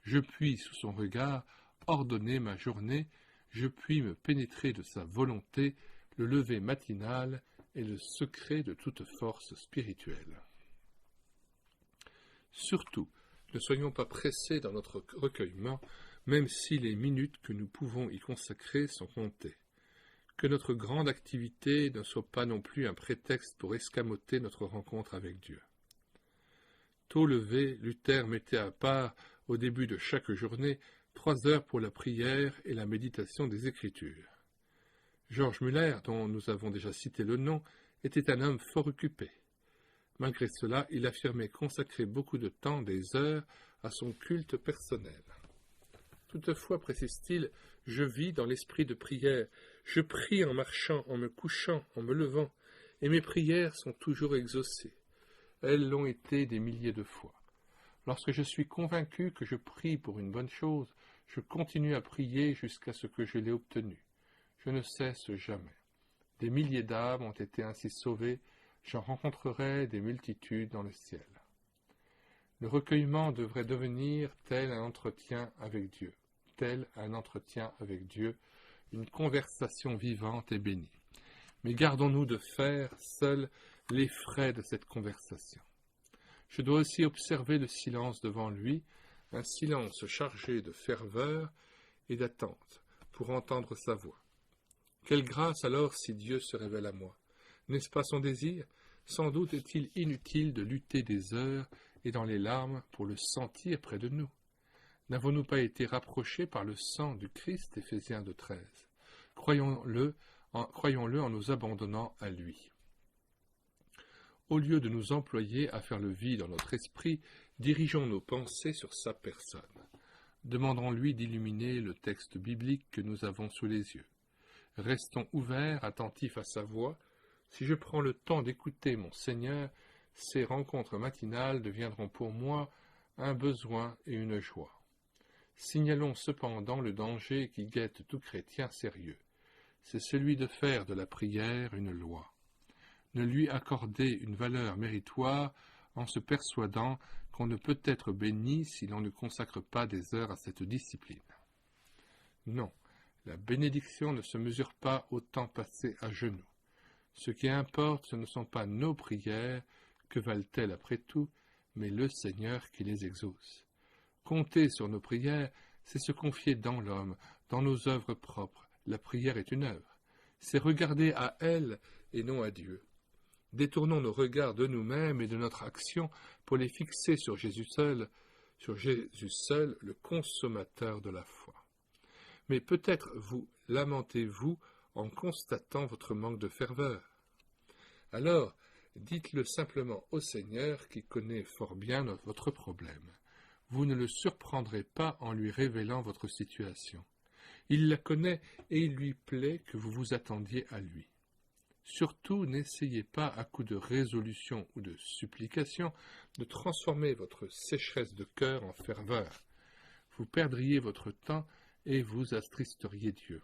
Je puis, sous son regard, ordonner ma journée, je puis me pénétrer de sa volonté, le lever matinal est le secret de toute force spirituelle. Surtout, ne soyons pas pressés dans notre recueillement, même si les minutes que nous pouvons y consacrer sont comptées. Que notre grande activité ne soit pas non plus un prétexte pour escamoter notre rencontre avec Dieu. Tôt levé, Luther mettait à part, au début de chaque journée, 3 heures pour la prière et la méditation des Écritures. George Müller, dont nous avons déjà cité le nom, était un homme fort occupé. Malgré cela, il affirmait consacrer beaucoup de temps, des heures, à son culte personnel. Toutefois, précise-t-il, je vis dans l'esprit de prière, je prie en marchant, en me couchant, en me levant, et mes prières sont toujours exaucées. Elles l'ont été des milliers de fois. Lorsque je suis convaincu que je prie pour une bonne chose, je continue à prier jusqu'à ce que je l'ai obtenue. Je ne cesse jamais. Des milliers d'âmes ont été ainsi sauvées, j'en rencontrerai des multitudes dans le ciel. Le recueillement devrait devenir tel un entretien avec Dieu, une conversation vivante et bénie. Mais gardons-nous de faire, seuls, les frais de cette conversation. Je dois aussi observer le silence devant lui, un silence chargé de ferveur et d'attente, pour entendre sa voix. Quelle grâce alors si Dieu se révèle à moi! N'est-ce pas son désir? Sans doute est-il inutile de lutter des heures et dans les larmes pour le sentir près de nous. N'avons-nous pas été rapprochés par le sang du Christ, Éphésiens 2,13 ? Croyons-le en nous abandonnant à lui. Au lieu de nous employer à faire le vide dans notre esprit, dirigeons nos pensées sur sa personne. Demandons-lui d'illuminer le texte biblique que nous avons sous les yeux. Restons ouverts, attentifs à sa voix. Si je prends le temps d'écouter mon Seigneur, ces rencontres matinales deviendront pour moi un besoin et une joie. Signalons cependant le danger qui guette tout chrétien sérieux. C'est celui de faire de la prière une loi. Ne lui accorder une valeur méritoire en se persuadant qu'on ne peut être béni si l'on ne consacre pas des heures à cette discipline. Non, la bénédiction ne se mesure pas au temps passé à genoux. Ce qui importe, ce ne sont pas nos prières, que valent-elles après tout, mais le Seigneur qui les exauce. Compter sur nos prières, c'est se confier dans l'homme, dans nos œuvres propres. La prière est une œuvre. C'est regarder à elle et non à Dieu. Détournons nos regards de nous-mêmes et de notre action pour les fixer sur Jésus seul, le consommateur de la foi. Mais peut-être vous lamentez-vous en constatant votre manque de ferveur. Alors, dites-le simplement au Seigneur qui connaît fort bien votre problème. Vous ne le surprendrez pas en lui révélant votre situation. Il la connaît et il lui plaît que vous vous attendiez à lui. Surtout, n'essayez pas, à coup de résolution ou de supplication, de transformer votre sécheresse de cœur en ferveur. Vous perdriez votre temps et vous attristeriez Dieu.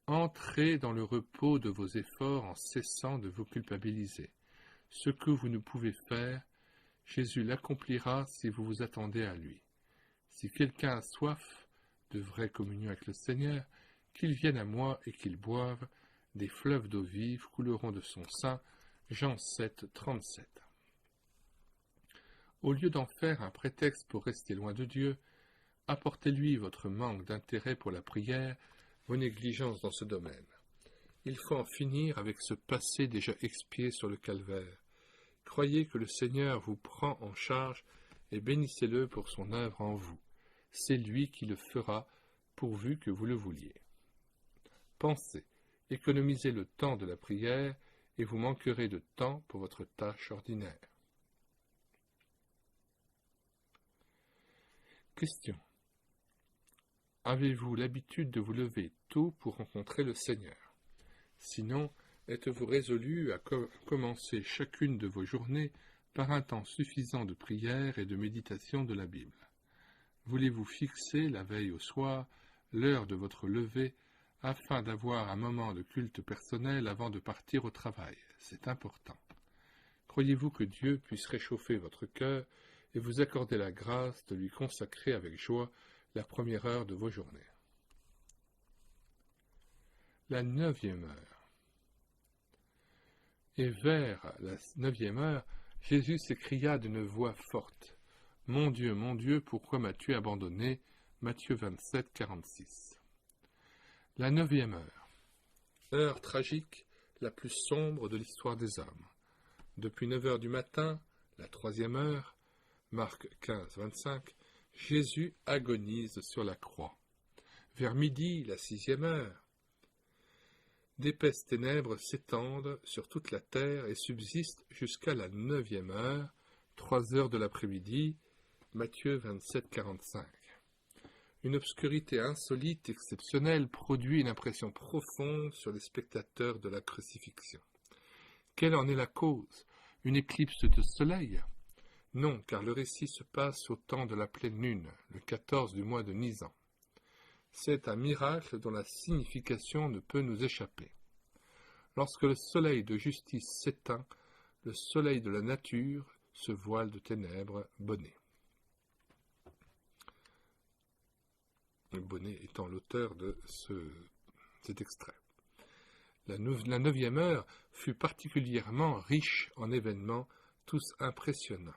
Entrez dans le repos de vos efforts en cessant de vous culpabiliser. Ce que vous ne pouvez faire, Jésus l'accomplira si vous vous attendez à lui. Si quelqu'un a soif de vraie communion avec le Seigneur, qu'il vienne à moi et qu'il boive, des fleuves d'eau vive couleront de son sein. Jean 7, 37. Au lieu d'en faire un prétexte pour rester loin de Dieu, apportez-lui votre manque d'intérêt pour la prière, vos négligences dans ce domaine. Il faut en finir avec ce passé déjà expié sur le calvaire. Croyez que le Seigneur vous prend en charge et bénissez-le pour son œuvre en vous. C'est lui qui le fera, pourvu que vous le vouliez. Pensez, économisez le temps de la prière et vous manquerez de temps pour votre tâche ordinaire. Question. Avez-vous l'habitude de vous lever tôt pour rencontrer le Seigneur? Sinon, êtes-vous résolu à commencer chacune de vos journées par un temps suffisant de prière et de méditation de la Bible? Voulez-vous fixer, la veille au soir, l'heure de votre lever, afin d'avoir un moment de culte personnel avant de partir au travail? C'est important. Croyez-vous que Dieu puisse réchauffer votre cœur et vous accorder la grâce de lui consacrer avec joie la première heure de vos journées? La 9e heure. Et vers la 9e heure, Jésus s'écria d'une voix forte, « Mon Dieu, pourquoi m'as-tu abandonné ?» Matthieu 27, 46. La 9e heure. Heure tragique, la plus sombre de l'histoire des hommes. Depuis 9 heures du matin, la 3e heure, Marc 15, 25, Jésus agonise sur la croix. Vers midi, la 6e heure, d'épaisses ténèbres s'étendent sur toute la terre et subsistent jusqu'à la 9e heure, 3 heures de l'après-midi, Matthieu 27, 45. Une obscurité insolite, exceptionnelle, produit une impression profonde sur les spectateurs de la crucifixion. Quelle en est la cause? Une éclipse de soleil? Non, car le récit se passe au temps de la pleine lune, le 14 du mois de Nisan. C'est un miracle dont la signification ne peut nous échapper. Lorsque le soleil de justice s'éteint, le soleil de la nature se voile de ténèbres. Bonnet. Bonnet étant l'auteur de cet extrait. La 9e heure fut particulièrement riche en événements, tous impressionnants.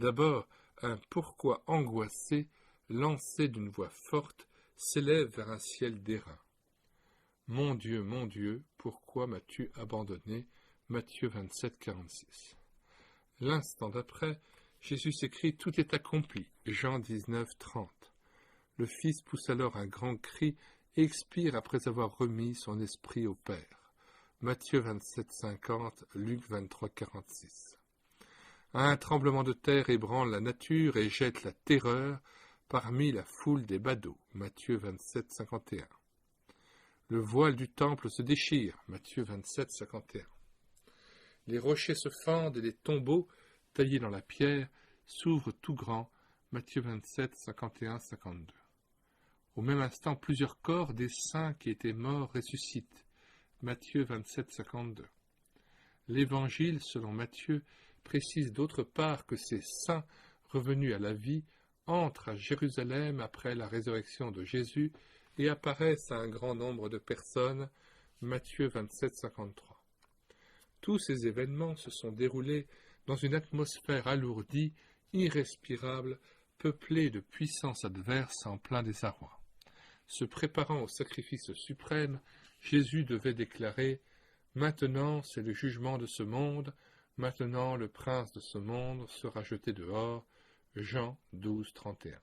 D'abord, un pourquoi angoissé, lancé d'une voix forte, s'élève vers un ciel d'airain. Mon Dieu, pourquoi m'as-tu abandonné? Matthieu 27, 46. L'instant d'après, Jésus s'écrie « Tout est accompli » Jean 19, 30. Le Fils pousse alors un grand cri et expire après avoir remis son esprit au Père. Matthieu 27, 50, Luc 23, 46. Un tremblement de terre ébranle la nature et jette la terreur parmi la foule des badauds. Matthieu 27, 51. Le voile du temple se déchire. Matthieu 27, 51. Les rochers se fendent et les tombeaux, taillés dans la pierre, s'ouvrent tout grands. Matthieu 27, 51, 52. Au même instant, plusieurs corps des saints qui étaient morts ressuscitent. Matthieu 27, 52. L'Évangile, selon Matthieu, précise d'autre part que ces saints revenus à la vie entrent à Jérusalem après la résurrection de Jésus et apparaissent à un grand nombre de personnes. Matthieu 27, 53. Tous ces événements se sont déroulés dans une atmosphère alourdie, irrespirable, peuplée de puissances adverses en plein désarroi. Se préparant au sacrifice suprême, Jésus devait déclarer « Maintenant c'est le jugement de ce monde, maintenant le prince de ce monde sera jeté dehors. » Jean 12, 31.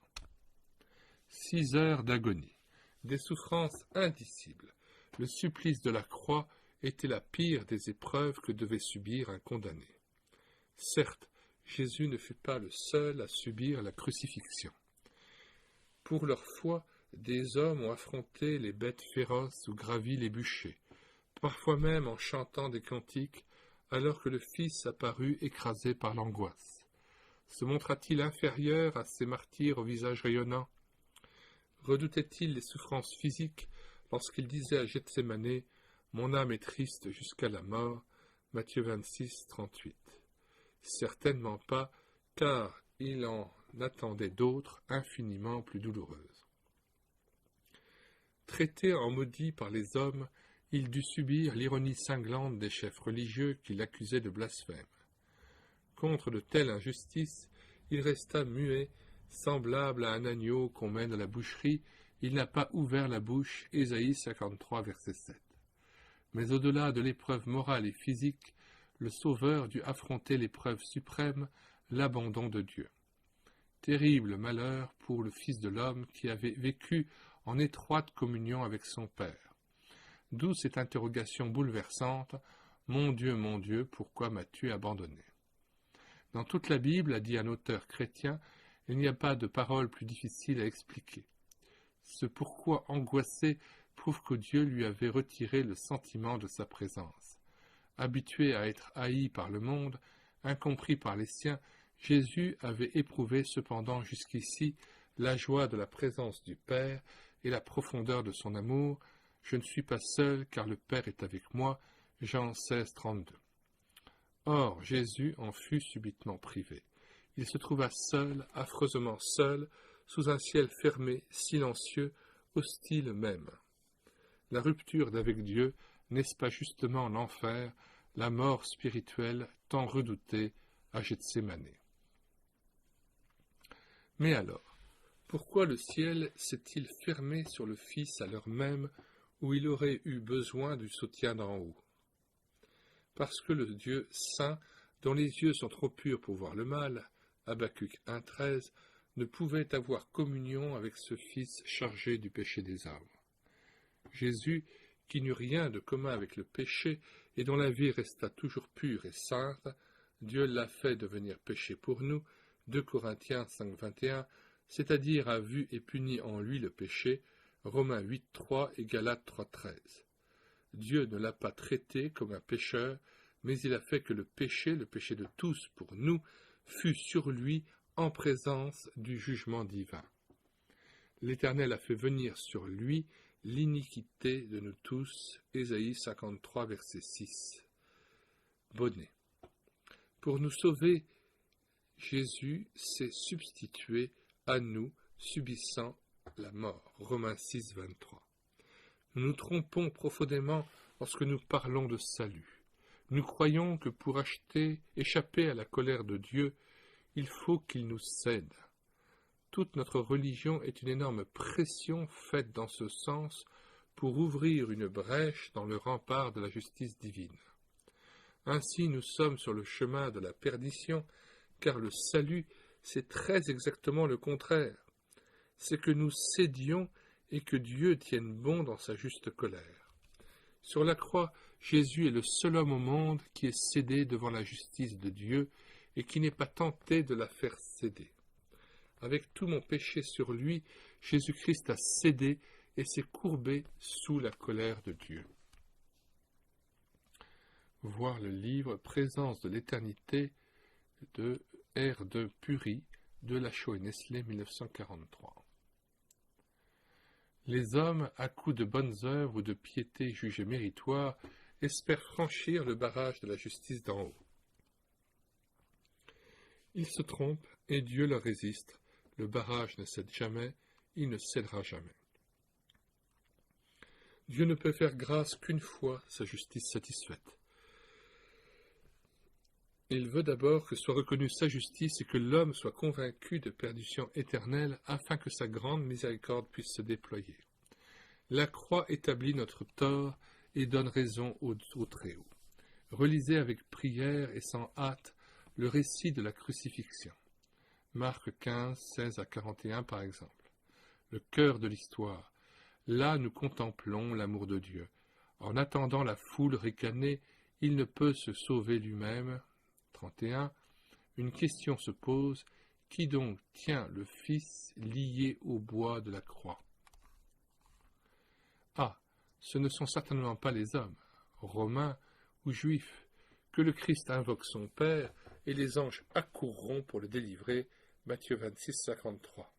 6 heures d'agonie, des souffrances indicibles. Le supplice de la croix était la pire des épreuves que devait subir un condamné. Certes, Jésus ne fut pas le seul à subir la crucifixion. Pour leur foi, des hommes ont affronté les bêtes féroces ou gravi les bûchers, parfois même en chantant des cantiques, alors que le Fils apparut écrasé par l'angoisse. Se montra-t-il inférieur à ces martyrs au visage rayonnant? Redoutait-il les souffrances physiques lorsqu'il disait à Gethsémanée « Mon âme est triste jusqu'à la mort » Matthieu 26, 38. Certainement pas, car il en attendait d'autres infiniment plus douloureuses. Traité en maudit par les hommes, il dut subir l'ironie cinglante des chefs religieux qui l'accusaient de blasphème. Contre de telles injustices, il resta muet, semblable à un agneau qu'on mène à la boucherie, il n'a pas ouvert la bouche, Ésaïe 53, verset 7. Mais au-delà de l'épreuve morale et physique, le Sauveur dut affronter l'épreuve suprême, l'abandon de Dieu. Terrible malheur pour le Fils de l'homme qui avait vécu en étroite communion avec son Père. D'où cette interrogation bouleversante « Mon Dieu, pourquoi m'as-tu abandonné ?» Dans toute la Bible, a dit un auteur chrétien, il n'y a pas de parole plus difficile à expliquer. Ce pourquoi angoissé prouve que Dieu lui avait retiré le sentiment de sa présence. Habitué à être haï par le monde, incompris par les siens, Jésus avait éprouvé cependant jusqu'ici la joie de la présence du Père et la profondeur de son amour. Je ne suis pas seul, car le Père est avec moi. Jean 16, 32. Or, Jésus en fut subitement privé. Il se trouva seul, affreusement seul, sous un ciel fermé, silencieux, hostile même. La rupture d'avec Dieu, n'est-ce pas justement l'enfer, la mort spirituelle tant redoutée à Gethsémanée? Mais alors, pourquoi le ciel s'est-il fermé sur le Fils à l'heure même où il aurait eu besoin du soutien d'en haut? Parce que le Dieu saint, dont les yeux sont trop purs pour voir le mal, Habacuc 1,13, ne pouvait avoir communion avec ce Fils chargé du péché des âmes. Jésus, qui n'eut rien de commun avec le péché et dont la vie resta toujours pure et sainte, Dieu l'a fait devenir péché pour nous, 2 Corinthiens 5, 21, c'est-à-dire a vu et puni en lui le péché, Romains 8, 3 et Galates 3, 13. Dieu ne l'a pas traité comme un pécheur, mais il a fait que le péché de tous pour nous, fût sur lui en présence du jugement divin. L'Éternel a fait venir sur lui l'iniquité de nous tous, Ésaïe 53, verset 6. Bonnet. Pour nous sauver, Jésus s'est substitué à nous, subissant la mort, Romains 6, 23. Nous nous trompons profondément lorsque nous parlons de salut. Nous croyons que pour échapper à la colère de Dieu, il faut qu'il nous cède. Toute notre religion est une énorme pression faite dans ce sens pour ouvrir une brèche dans le rempart de la justice divine. Ainsi nous sommes sur le chemin de la perdition, car le salut, c'est très exactement le contraire. C'est que nous cédions et que Dieu tienne bon dans sa juste colère. Sur la croix, Jésus est le seul homme au monde qui est cédé devant la justice de Dieu et qui n'est pas tenté de la faire céder. Avec tout mon péché sur lui, Jésus-Christ a cédé et s'est courbé sous la colère de Dieu. Voir le livre Présence de l'éternité de R. de Pury, de Lachaud et Nestlé, 1943. Les hommes, à coups de bonnes œuvres ou de piété jugées méritoires, espèrent franchir le barrage de la justice d'en haut. Ils se trompent et Dieu leur résiste. Le barrage ne cède jamais, il ne cédera jamais. Dieu ne peut faire grâce qu'une fois, sa justice satisfaite. Il veut d'abord que soit reconnue sa justice et que l'homme soit convaincu de perdition éternelle afin que sa grande miséricorde puisse se déployer. La croix établit notre tort et donne raison au Très-Haut. Relisez avec prière et sans hâte le récit de la crucifixion. Marc 15, 16 à 41 par exemple. Le cœur de l'histoire. Là nous contemplons l'amour de Dieu. En attendant la foule ricanée, il ne peut se sauver lui-même. 31. Une question se pose. Qui donc tient le Fils lié au bois de la croix? Ah, ce ne sont certainement pas les hommes, romains ou juifs, que le Christ invoque son Père et les anges accourront pour le délivrer. Matthieu 26, 53.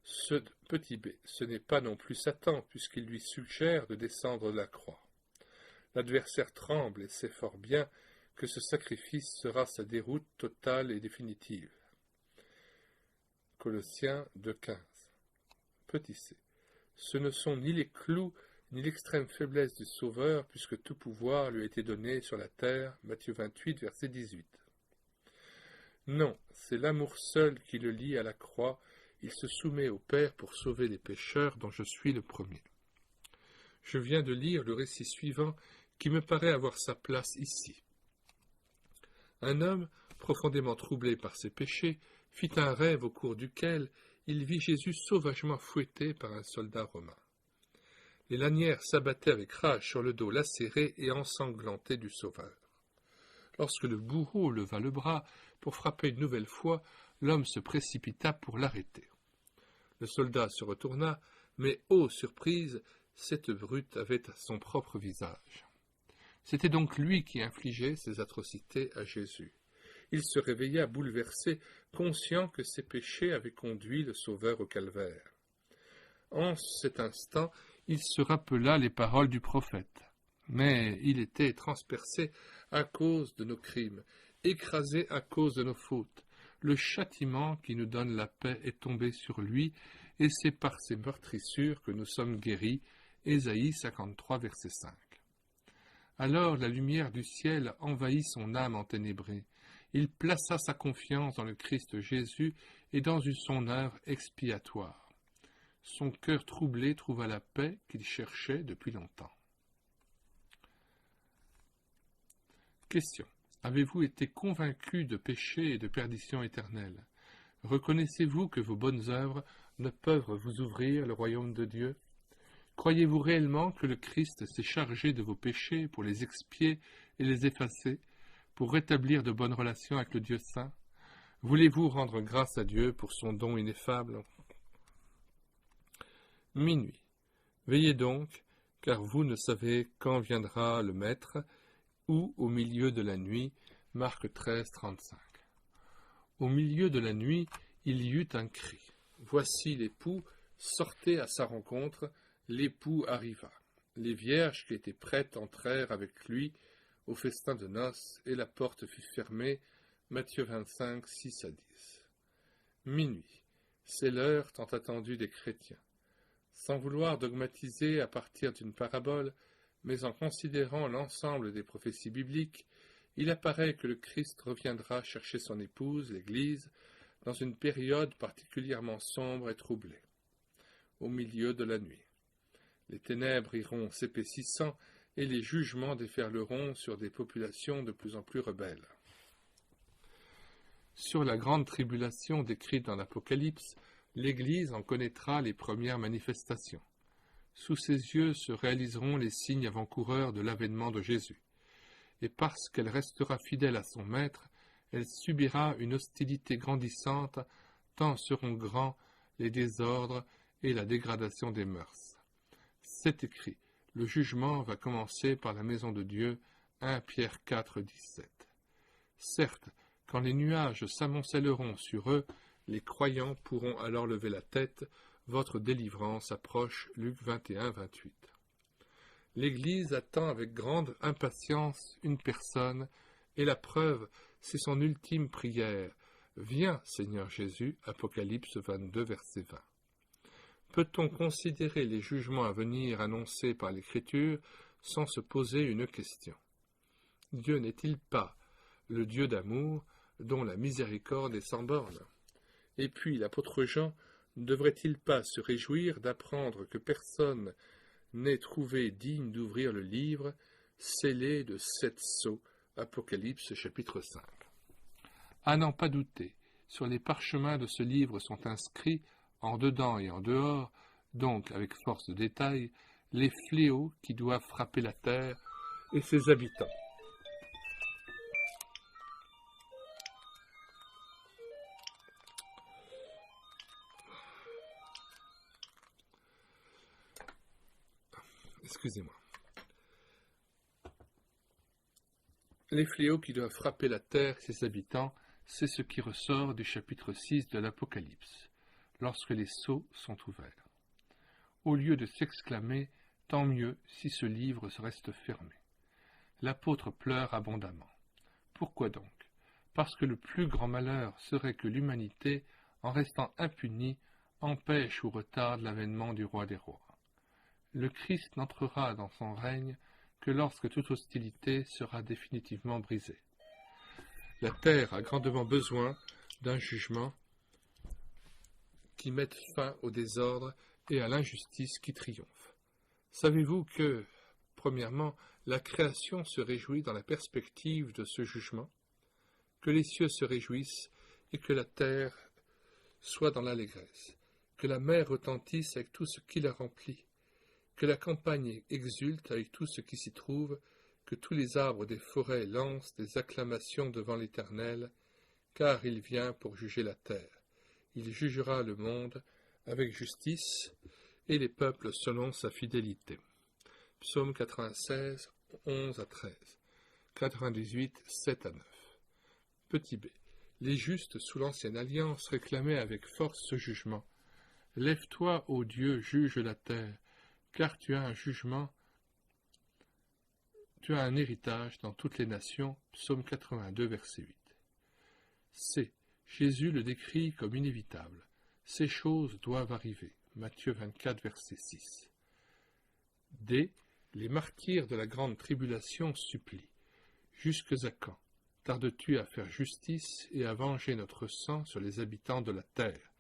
Ce petit b, ce n'est pas non plus Satan, puisqu'il lui suggère de descendre de la croix. L'adversaire tremble et sait fort bien que ce sacrifice sera sa déroute totale et définitive. Colossiens 2,15. Petit c. Ce ne sont ni les clous, ni l'extrême faiblesse du Sauveur, puisque tout pouvoir lui a été donné sur la terre. Matthieu 28, verset 18. Non, c'est l'amour seul qui le lie à la croix. Il se soumet au Père pour sauver les pécheurs dont je suis le premier. Je viens de lire le récit suivant qui me paraît avoir sa place ici. Un homme, profondément troublé par ses péchés, fit un rêve au cours duquel il vit Jésus sauvagement fouetté par un soldat romain. Les lanières s'abattaient avec rage sur le dos lacéré et ensanglanté du Sauveur. Lorsque le bourreau leva le bras pour frapper une nouvelle fois, l'homme se précipita pour l'arrêter. Le soldat se retourna, mais, ô surprise, cette brute avait son propre visage. C'était donc lui qui infligeait ces atrocités à Jésus. Il se réveilla bouleversé, conscient que ses péchés avaient conduit le Sauveur au calvaire. En cet instant, il se rappela les paroles du prophète. Mais il était transpercé à cause de nos crimes, écrasé à cause de nos fautes. Le châtiment qui nous donne la paix est tombé sur lui, et c'est par ses meurtrissures que nous sommes guéris. Ésaïe 53, verset 5. Alors la lumière du ciel envahit son âme enténébrée. Il plaça sa confiance dans le Christ Jésus et dans son œuvre expiatoire. Son cœur troublé trouva la paix qu'il cherchait depuis longtemps. Question. Avez-vous été convaincu de péché et de perdition éternelle? Reconnaissez-vous que vos bonnes œuvres ne peuvent vous ouvrir le royaume de Dieu? Croyez-vous réellement que le Christ s'est chargé de vos péchés pour les expier et les effacer, pour rétablir de bonnes relations avec le Dieu saint? Voulez-vous rendre grâce à Dieu pour son don ineffable? Minuit. Veillez donc, car vous ne savez quand viendra le Maître, ou au milieu de la nuit. Marc 13, 35. Au milieu de la nuit, il y eut un cri. Voici l'époux, sortez à sa rencontre. L'époux arriva. Les vierges qui étaient prêtes entrèrent avec lui au festin de noces, et la porte fut fermée. Matthieu 25, 6 à 10. Minuit. C'est l'heure tant attendue des chrétiens. Sans vouloir dogmatiser à partir d'une parabole, mais en considérant l'ensemble des prophéties bibliques, il apparaît que le Christ reviendra chercher son épouse, l'Église, dans une période particulièrement sombre et troublée, au milieu de la nuit. Les ténèbres iront s'épaississant et les jugements déferleront sur des populations de plus en plus rebelles. Sur la grande tribulation décrite dans l'Apocalypse, l'Église en connaîtra les premières manifestations. Sous ses yeux se réaliseront les signes avant-coureurs de l'avènement de Jésus. Et parce qu'elle restera fidèle à son Maître, elle subira une hostilité grandissante, tant seront grands les désordres et la dégradation des mœurs. C'est écrit, Le jugement va commencer par la maison de Dieu, 1 Pierre 4, 17. Certes, quand les nuages s'amoncelleront sur eux, les croyants pourront alors lever la tête, votre délivrance approche, Luc 21, 28. L'Église attend avec grande impatience une personne, et la preuve, c'est son ultime prière. Viens, Seigneur Jésus, Apocalypse 22, verset 20. Peut-on considérer les jugements à venir annoncés par l'Écriture sans se poser une question? Dieu n'est-il pas le Dieu d'amour dont la miséricorde est sans borne? Et puis l'apôtre Jean ne devrait-il pas se réjouir d'apprendre que personne n'est trouvé digne d'ouvrir le livre scellé de 7 sceaux, Apocalypse chapitre 5. À n'en pas douter, sur les parchemins de ce livre sont inscrits, en dedans et en dehors, donc avec force de détail, les fléaux qui doivent frapper la terre et ses habitants. Excusez-moi. Les fléaux qui doivent frapper la terre et ses habitants, c'est ce qui ressort du chapitre 6 de l'Apocalypse, lorsque les sceaux sont ouverts. Au lieu de s'exclamer « Tant mieux si ce livre reste fermé », l'apôtre pleure abondamment. Pourquoi donc? Parce que le plus grand malheur serait que l'humanité, en restant impunie, empêche ou retarde l'avènement du roi des rois. Le Christ n'entrera dans son règne que lorsque toute hostilité sera définitivement brisée. La terre a grandement besoin d'un jugement qui mette fin au désordre et à l'injustice qui triomphe. Savez-vous que, premièrement, la création se réjouit dans la perspective de ce jugement, que les cieux se réjouissent et que la terre soit dans l'allégresse, que la mer retentisse avec tout ce qui la remplit, que la campagne exulte avec tout ce qui s'y trouve, que tous les arbres des forêts lancent des acclamations devant l'Éternel, car il vient pour juger la terre. Il jugera le monde avec justice et les peuples selon sa fidélité. Psaume 96, 11 à 13, 98, 7 à 9. Petit b. Les justes sous l'ancienne alliance réclamaient avec force ce jugement. Lève-toi, ô Dieu, juge la terre, car tu as un jugement, tu as un héritage dans toutes les nations. Psaume 82, verset 8. C. Jésus le décrit comme inévitable. Ces choses doivent arriver. Matthieu 24, verset 6. D. Les martyrs de la grande tribulation supplient. Jusque à quand tardes-tu à faire justice et à venger notre sang sur les habitants de la terre?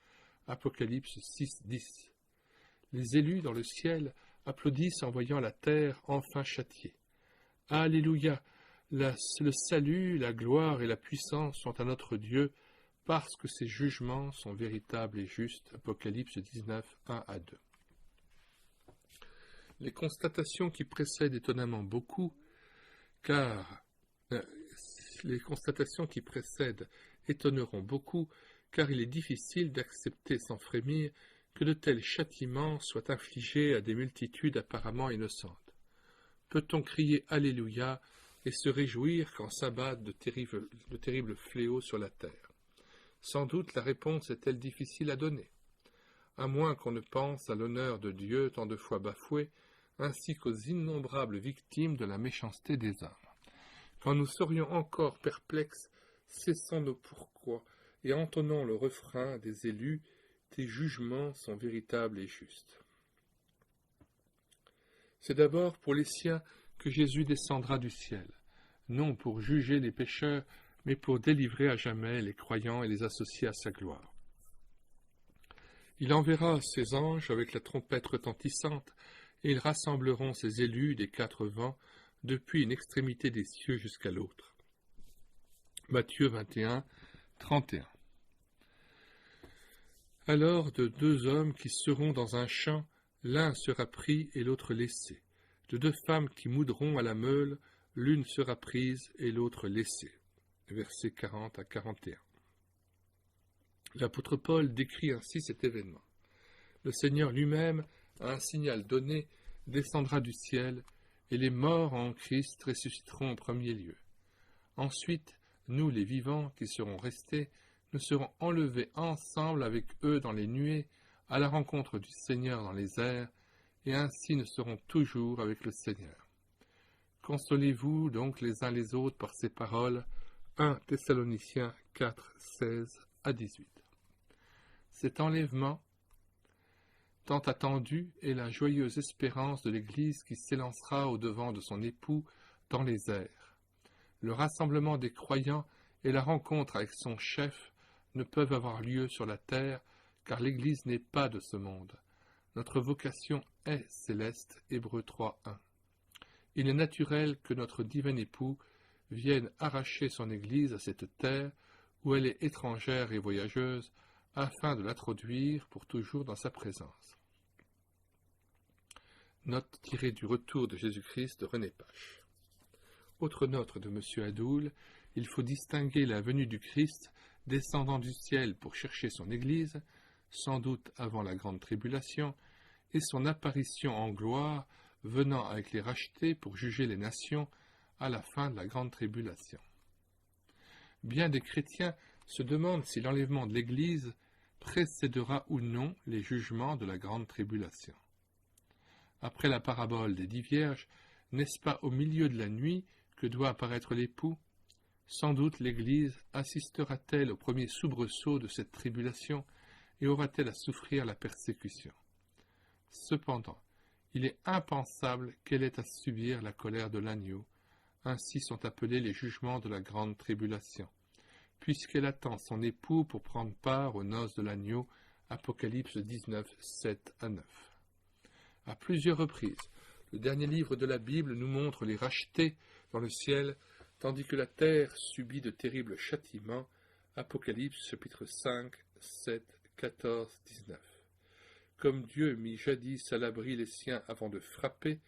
Apocalypse 6, 10. Les élus dans le ciel applaudissent en voyant la terre enfin châtiée. Alléluia! Le salut, la gloire et la puissance sont à notre Dieu, parce que ses jugements sont véritables et justes. Apocalypse 19, 1 à 2. Les constatations qui précèdent étonnamment beaucoup, les constatations qui précèdent étonneront beaucoup, car il est difficile d'accepter sans frémir que de tels châtiments soient infligés à des multitudes apparemment innocentes. Peut-on crier Alléluia et se réjouir quand s'abattent de terribles fléaux sur la terre? Sans doute la réponse est-elle difficile à donner, à moins qu'on ne pense à l'honneur de Dieu tant de fois bafoué, ainsi qu'aux innombrables victimes de la méchanceté des hommes. Quand nous serions encore perplexes, cessons nos pourquoi et entonnons le refrain des élus, tes jugements sont véritables et justes. C'est d'abord pour les siens que Jésus descendra du ciel, non pour juger les pécheurs, mais pour délivrer à jamais les croyants et les associer à sa gloire. Il enverra ses anges avec la trompette retentissante, et ils rassembleront ses élus des 4 vents, depuis une extrémité des cieux jusqu'à l'autre. Matthieu 21, 31. Alors de 2 hommes qui seront dans un champ, l'un sera pris et l'autre laissé. De 2 femmes qui moudront à la meule, l'une sera prise et l'autre laissée. Versets 40 à 41. L'apôtre Paul décrit ainsi cet événement. Le Seigneur lui-même a un signal donné descendra du ciel, et les morts en Christ ressusciteront en premier lieu. Ensuite, nous les vivants qui serons restés, nous serons enlevés ensemble avec eux dans les nuées, à la rencontre du Seigneur dans les airs, et ainsi nous serons toujours avec le Seigneur. Consolez-vous donc les uns les autres par ces paroles. 1 Thessaloniciens 4, 16 à 18. Cet enlèvement, tant attendu, est la joyeuse espérance de l'Église qui s'élancera au-devant de son époux dans les airs. Le rassemblement des croyants et la rencontre avec son chef ne peuvent avoir lieu sur la terre, car l'Église n'est pas de ce monde. Notre vocation est céleste, Hébreux 3, 1. Il est naturel que notre divin époux vienne arracher son Église à cette terre où elle est étrangère et voyageuse, afin de l'introduire pour toujours dans sa présence. Note tirée du Retour de Jésus-Christ de René Pache. Autre note de M. Adoul, il faut distinguer la venue du Christ descendant du ciel pour chercher son Église, sans doute avant la grande tribulation, et son apparition en gloire venant avec les rachetés pour juger les nations à la fin de la grande tribulation. Bien des chrétiens se demandent si l'enlèvement de l'Église précédera ou non les jugements de la grande tribulation. Après la parabole des 10 vierges, n'est-ce pas au milieu de la nuit que doit apparaître l'époux? Sans doute l'Église assistera-t-elle au premier soubresaut de cette tribulation et aura-t-elle à souffrir la persécution. Cependant, il est impensable qu'elle ait à subir la colère de l'agneau, ainsi sont appelés les jugements de la grande tribulation, puisqu'elle attend son époux pour prendre part aux noces de l'agneau, Apocalypse 19, 7 à 9. À plusieurs reprises, le dernier livre de la Bible nous montre les rachetés dans le ciel, tandis que la terre subit de terribles châtiments, Apocalypse chapitre 5, 7, 14, 19. Comme Dieu mit jadis à l'abri les siens avant de frapper,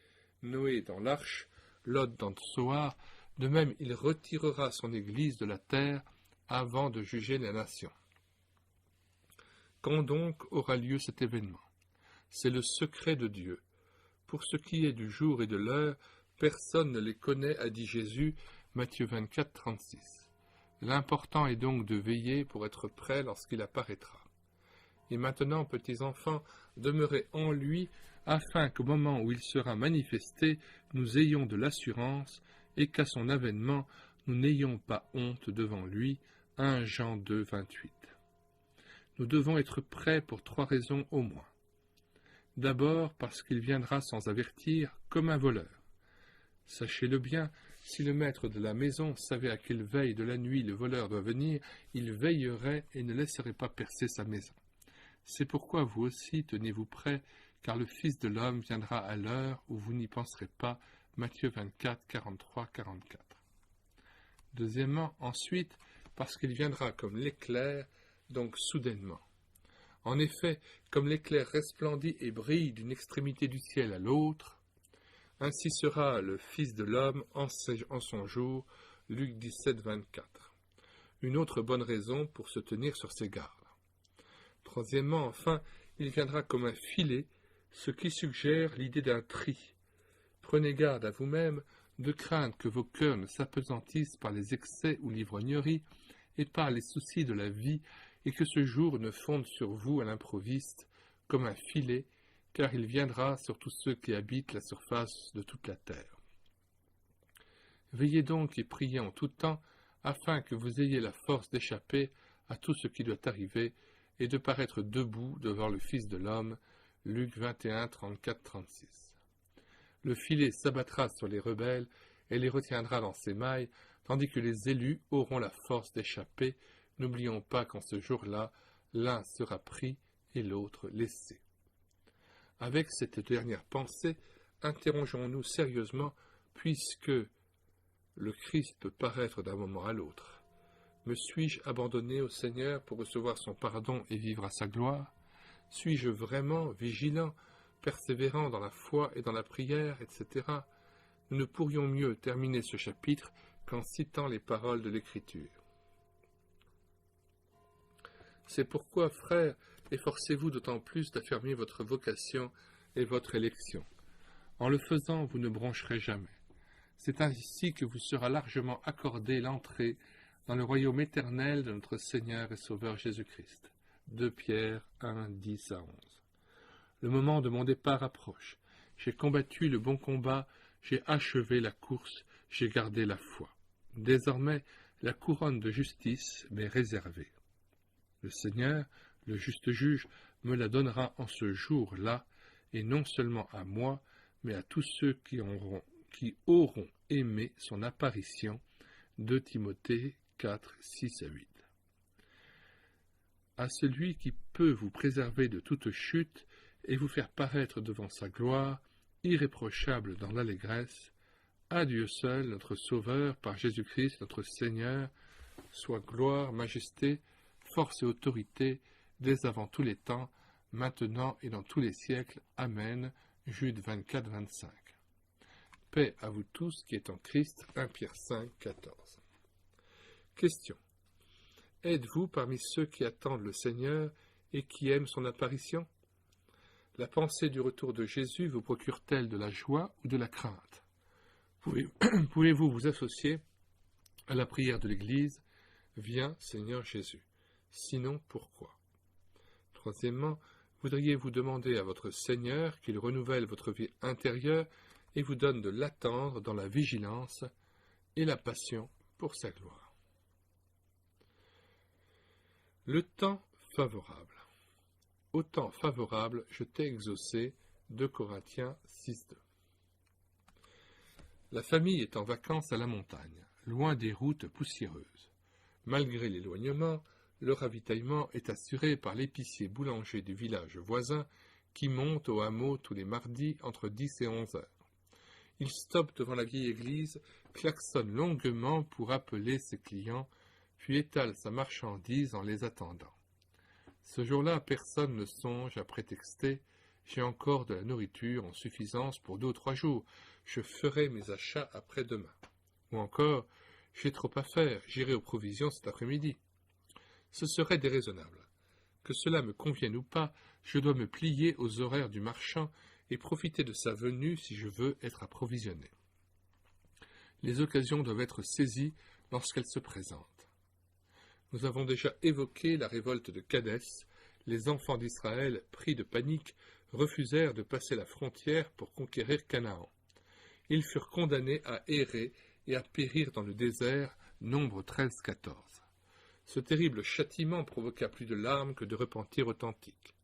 Noé dans l'arche, Lot dans Tsoar, de même il retirera son Église de la terre avant de juger les nations. Quand donc aura lieu cet événement? C'est le secret de Dieu. Pour ce qui est du jour et de l'heure, personne ne les connaît, a dit Jésus, Matthieu 24, 36. L'important est donc de veiller pour être prêt lorsqu'il apparaîtra. Et maintenant, petits enfants, demeurez en lui, afin qu'au moment où il sera manifesté, nous ayons de l'assurance, et qu'à son avènement, nous n'ayons pas honte devant lui. 1 Jean 2, 28. Nous devons être prêts pour 3 raisons au moins. D'abord, parce qu'il viendra sans avertir, comme un voleur. Sachez-le bien, si le maître de la maison savait à quelle veille de la nuit le voleur doit venir, il veillerait et ne laisserait pas percer sa maison. C'est pourquoi vous aussi tenez-vous prêts, car le Fils de l'homme viendra à l'heure où vous n'y penserez pas. Matthieu 24, 43, 44. Deuxièmement, ensuite, parce qu'il viendra comme l'éclair, donc soudainement. En effet, comme l'éclair resplendit et brille d'une extrémité du ciel à l'autre, ainsi sera le Fils de l'homme en son jour. Luc 17, 24. Une autre bonne raison pour se tenir sur ses gardes. Troisièmement, enfin, il viendra comme un filet, ce qui suggère l'idée d'un tri. Prenez garde à vous-même de craindre que vos cœurs ne s'apesantissent par les excès ou l'ivrognerie et par les soucis de la vie, et que ce jour ne fonde sur vous à l'improviste comme un filet, car il viendra sur tous ceux qui habitent la surface de toute la terre. Veillez donc et priez en tout temps, afin que vous ayez la force d'échapper à tout ce qui doit arriver, et de paraître debout devant le Fils de l'homme. Luc 21, 34, 36. Le filet s'abattra sur les rebelles et les retiendra dans ses mailles, tandis que les élus auront la force d'échapper. N'oublions pas qu'en ce jour-là, l'un sera pris et l'autre laissé. Avec cette dernière pensée, interrogeons-nous sérieusement, puisque le Christ peut paraître d'un moment à l'autre. Me suis-je abandonné au Seigneur pour recevoir son pardon et vivre à sa gloire? Suis-je vraiment vigilant, persévérant dans la foi et dans la prière, etc. Nous ne pourrions mieux terminer ce chapitre qu'en citant les paroles de l'Écriture. C'est pourquoi, frères, efforcez-vous d'autant plus d'affermir votre vocation et votre élection. En le faisant, vous ne broncherez jamais. C'est ainsi que vous sera largement accordée l'entrée dans le royaume éternel de notre Seigneur et Sauveur Jésus-Christ. 2 Pierre 1, 10 à 11. Le moment de mon départ approche. J'ai combattu le bon combat, j'ai achevé la course, j'ai gardé la foi. Désormais, la couronne de justice m'est réservée. Le Seigneur, le juste juge, me la donnera en ce jour-là, et non seulement à moi, mais à tous ceux qui auront aimé son apparition. 2 Timothée 4, 6 à 8. À celui qui peut vous préserver de toute chute et vous faire paraître devant sa gloire, irréprochable dans l'allégresse, à Dieu seul, notre Sauveur, par Jésus-Christ, notre Seigneur, soit gloire, majesté, force et autorité, dès avant tous les temps, maintenant et dans tous les siècles. Amen. Jude 24, 25. Paix à vous tous qui êtes en Christ. 1 Pierre 5, 14. Question. Êtes-vous parmi ceux qui attendent le Seigneur et qui aiment son apparition? La pensée du retour de Jésus vous procure-t-elle de la joie ou de la crainte? Pouvez-vous vous associer à la prière de l'Église? Viens, Seigneur Jésus. Sinon, pourquoi? Troisièmement, voudriez-vous demander à votre Seigneur qu'il renouvelle votre vie intérieure et vous donne de l'attendre dans la vigilance et la passion pour sa gloire? Le temps favorable. Au temps favorable, je t'ai exaucé. 2 Corinthiens 6, 2. La famille est en vacances à la montagne, loin des routes poussiéreuses. Malgré l'éloignement, le ravitaillement est assuré par l'épicier boulanger du village voisin qui monte au hameau tous les mardis entre 10 et 11 heures. Il stoppe devant la vieille église, klaxonne longuement pour appeler ses clients, puis étale sa marchandise en les attendant. Ce jour-là, personne ne songe à prétexter « J'ai encore de la nourriture en suffisance pour 2 ou 3 jours, je ferai mes achats après-demain. » Ou encore « J'ai trop à faire, j'irai aux provisions cet après-midi. » Ce serait déraisonnable. Que cela me convienne ou pas, je dois me plier aux horaires du marchand et profiter de sa venue si je veux être approvisionné. Les occasions doivent être saisies lorsqu'elles se présentent. Nous avons déjà évoqué la révolte de Kadès. Les enfants d'Israël, pris de panique, refusèrent de passer la frontière pour conquérir Canaan. Ils furent condamnés à errer et à périr dans le désert, Nombre 13-14. Ce terrible châtiment provoqua plus de larmes que de repentir authentique.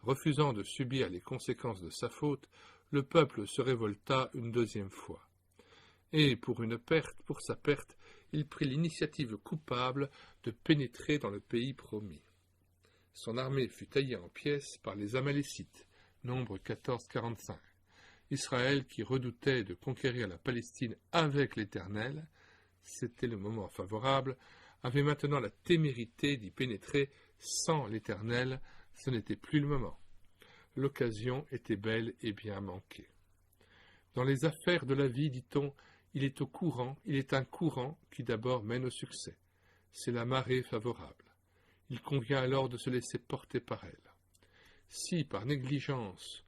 Refusant de subir les conséquences de sa faute, le peuple se révolta une 2e fois. Et pour sa perte, il prit l'initiative coupable de pénétrer dans le pays promis. Son armée fut taillée en pièces par les Amalécites, Nombre 14-45. Israël, qui redoutait de conquérir la Palestine avec l'Éternel, c'était le moment favorable, avait maintenant la témérité d'y pénétrer sans l'Éternel, ce n'était plus le moment. L'occasion était belle et bien manquée. Dans les affaires de la vie, dit-on, il est un courant qui d'abord mène au succès. C'est la marée favorable. Il convient alors de se laisser porter par elle. Si, par négligence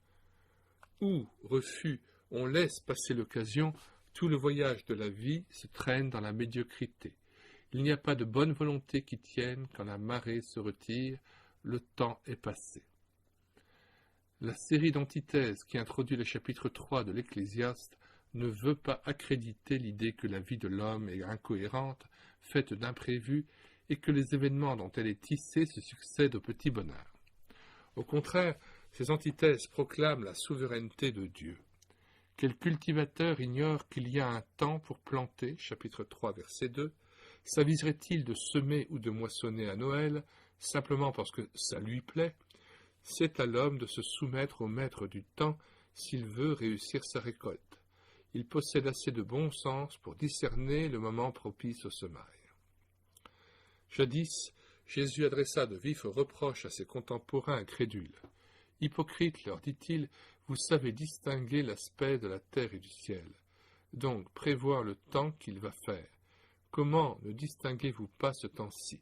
ou refus, on laisse passer l'occasion, tout le voyage de la vie se traîne dans la médiocrité. Il n'y a pas de bonne volonté qui tienne quand la marée se retire, le temps est passé. La série d'antithèses qui introduit le chapitre 3 de l'Ecclésiaste ne veut pas accréditer l'idée que la vie de l'homme est incohérente, faite d'imprévus, et que les événements dont elle est tissée se succèdent au petit bonheur. Au contraire, ces antithèses proclament la souveraineté de Dieu. Quel cultivateur ignore qu'il y a un temps pour planter, chapitre 3, verset 2, s'aviserait-il de semer ou de moissonner à Noël, simplement parce que ça lui plaît? C'est à l'homme de se soumettre au maître du temps s'il veut réussir sa récolte. Il possède assez de bon sens pour discerner le moment propice au semail. Jadis, Jésus adressa de vifs reproches à ses contemporains incrédules. « Hypocrites, leur dit-il, vous savez distinguer l'aspect de la terre et du ciel. Donc prévoir le temps qu'il va faire. Comment ne distinguez-vous pas ce temps-ci »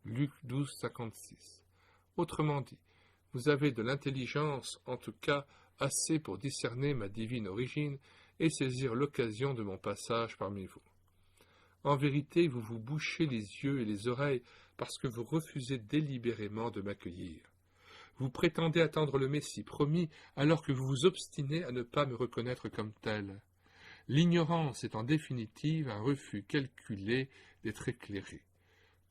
Luc 12, 56. Autrement dit, vous avez de l'intelligence, en tout cas, assez pour discerner ma divine origine et saisir l'occasion de mon passage parmi vous. En vérité, vous vous bouchez les yeux et les oreilles parce que vous refusez délibérément de m'accueillir. Vous prétendez attendre le Messie promis alors que vous vous obstinez à ne pas me reconnaître comme tel. L'ignorance est en définitive un refus calculé d'être éclairé.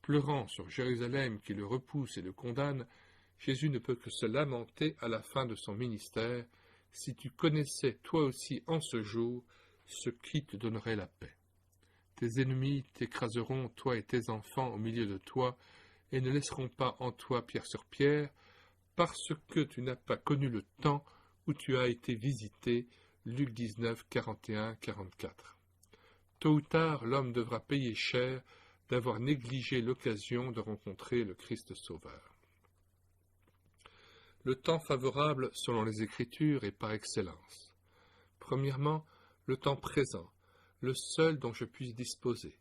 Pleurant sur Jérusalem qui le repousse et le condamne, Jésus ne peut que se lamenter à la fin de son ministère. Si tu connaissais toi aussi en ce jour ce qui te donnerait la paix. Tes ennemis t'écraseront, toi et tes enfants, au milieu de toi, et ne laisseront pas en toi pierre sur pierre, parce que tu n'as pas connu le temps où tu as été visité. Luc 19, 41-44. Tôt ou tard, l'homme devra payer cher d'avoir négligé l'occasion de rencontrer le Christ Sauveur. Le temps favorable, selon les Écritures, est par excellence. Premièrement, le temps présent, le seul dont je puisse disposer.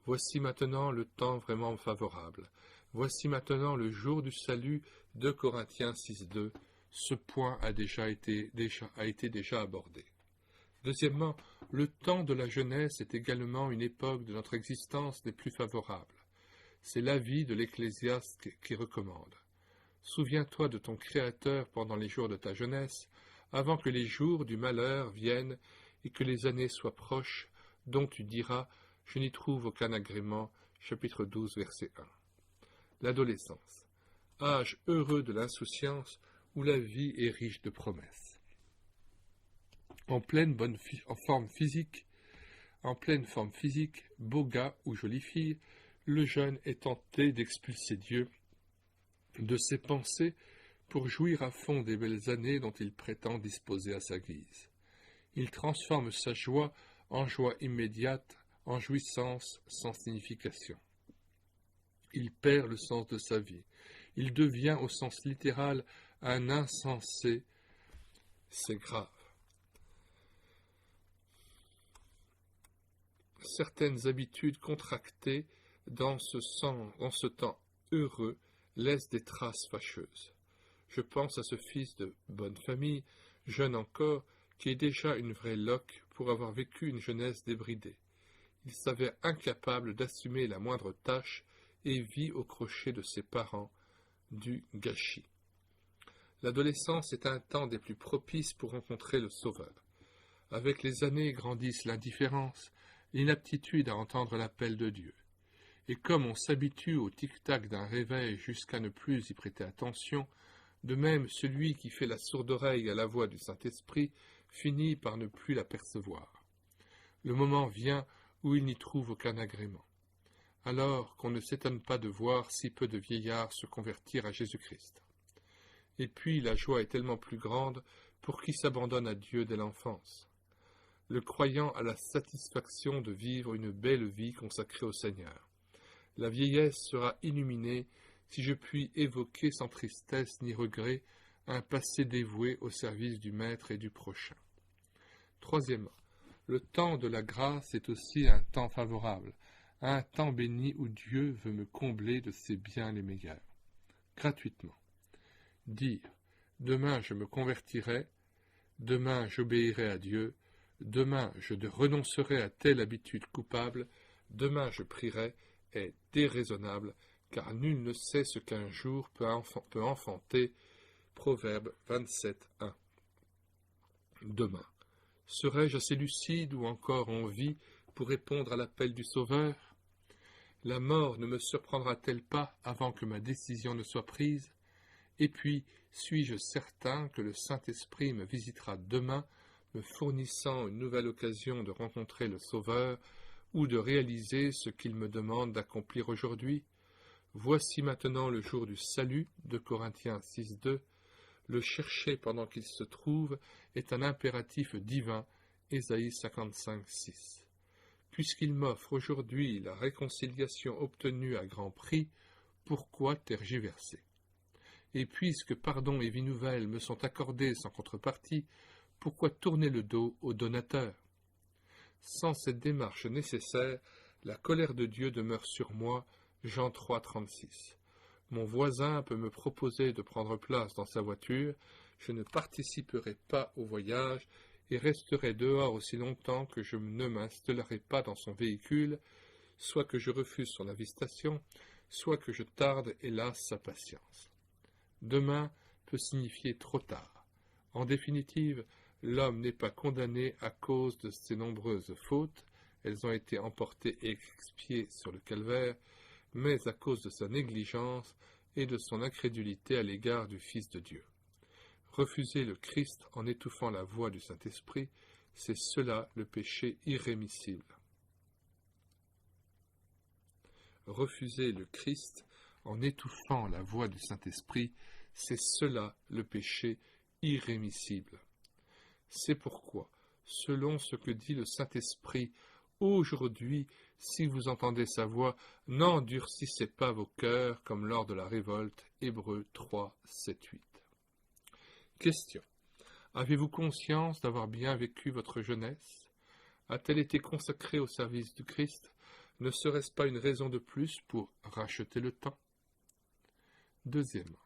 Voici maintenant le temps vraiment favorable. Voici maintenant le jour du salut, 2 Corinthiens 6.2. Ce point a été déjà abordé. Deuxièmement, le temps de la jeunesse est également une époque de notre existence des plus favorables. C'est l'avis de l'Ecclésiaste qui recommande. Souviens-toi de ton Créateur pendant les jours de ta jeunesse, avant que les jours du malheur viennent et que les années soient proches, dont tu diras « Je n'y trouve aucun agrément » chapitre 12, verset 1. L'adolescence, âge heureux de l'insouciance où la vie est riche de promesses. En pleine forme physique, beau gars ou jolie fille, le jeune est tenté d'expulser Dieu de ses pensées pour jouir à fond des belles années dont il prétend disposer à sa guise. Il transforme sa joie en joie immédiate, en jouissance sans signification. Il perd le sens de sa vie. Il devient, au sens littéral, un insensé. C'est grave. Certaines habitudes contractées dans ce temps heureux laissent des traces fâcheuses. Je pense à ce fils de bonne famille, jeune encore, qui est déjà une vraie loque pour avoir vécu une jeunesse débridée. Il s'avère incapable d'assumer la moindre tâche et vit au crochet de ses parents, du gâchis. L'adolescence est un temps des plus propices pour rencontrer le Sauveur. Avec les années grandissent l'indifférence, l'inaptitude à entendre l'appel de Dieu. Et comme on s'habitue au tic-tac d'un réveil jusqu'à ne plus y prêter attention, de même celui qui fait la sourde oreille à la voix du Saint-Esprit finit par ne plus l'apercevoir. Le moment vient où il n'y trouve aucun agrément. Alors qu'on ne s'étonne pas de voir si peu de vieillards se convertir à Jésus-Christ. Et puis la joie est tellement plus grande pour qui s'abandonne à Dieu dès l'enfance. Le croyant a la satisfaction de vivre une belle vie consacrée au Seigneur. La vieillesse sera illuminée si je puis évoquer sans tristesse ni regret un passé dévoué au service du Maître et du prochain. Troisièmement, le temps de la grâce est aussi un temps favorable, un temps béni où Dieu veut me combler de ses biens les meilleurs, gratuitement. Dire « Demain je me convertirai, demain j'obéirai à Dieu, demain je renoncerai à telle habitude coupable, demain je prierai » est déraisonnable, car nul ne sait ce qu'un jour peut enfanter. Proverbe 27.1. Demain, serai-je assez lucide ou encore en vie pour répondre à l'appel du Sauveur? La mort ne me surprendra-t-elle pas avant que ma décision ne soit prise? Et puis, suis-je certain que le Saint-Esprit me visitera demain, me fournissant une nouvelle occasion de rencontrer le Sauveur ou de réaliser ce qu'il me demande d'accomplir aujourd'hui? Voici maintenant le jour du salut, de Corinthiens 6.2. Le chercher pendant qu'il se trouve est un impératif divin, Ésaïe 55.6. Puisqu'il m'offre aujourd'hui la réconciliation obtenue à grand prix, pourquoi tergiverser? Et puisque pardon et vie nouvelle me sont accordés sans contrepartie, pourquoi tourner le dos au donateur? Sans cette démarche nécessaire, la colère de Dieu demeure sur moi, Jean 3.36. Mon voisin peut me proposer de prendre place dans sa voiture, je ne participerai pas au voyage et resterai dehors aussi longtemps que je ne m'installerai pas dans son véhicule, soit que je refuse son invitation, soit que je tarde et lasse sa patience. Demain peut signifier trop tard. En définitive, l'homme n'est pas condamné à cause de ses nombreuses fautes, elles ont été emportées et expiées sur le calvaire, mais à cause de sa négligence et de son incrédulité à l'égard du Fils de Dieu. Refuser le Christ en étouffant la voix du Saint-Esprit, c'est cela le péché irrémissible. Refuser le Christ en étouffant la voix du Saint-Esprit, c'est cela le péché irrémissible. C'est pourquoi, selon ce que dit le Saint-Esprit, aujourd'hui, si vous entendez sa voix, n'endurcissez pas vos cœurs comme lors de la révolte. Hébreux 3, 7, 8. Question. Avez-vous conscience d'avoir bien vécu votre jeunesse? A-t-elle été consacrée au service du Christ? Ne serait-ce pas une raison de plus pour racheter le temps? Deuxièmement,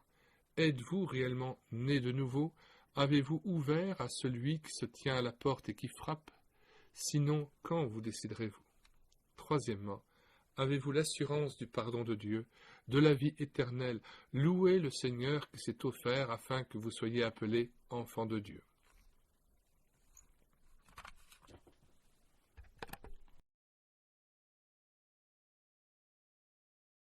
êtes-vous réellement né de nouveau? Avez-vous ouvert à celui qui se tient à la porte et qui frappe? Sinon, quand vous déciderez-vous? Troisièmement, avez-vous l'assurance du pardon de Dieu, de la vie éternelle? Louez le Seigneur qui s'est offert afin que vous soyez appelés enfants de Dieu.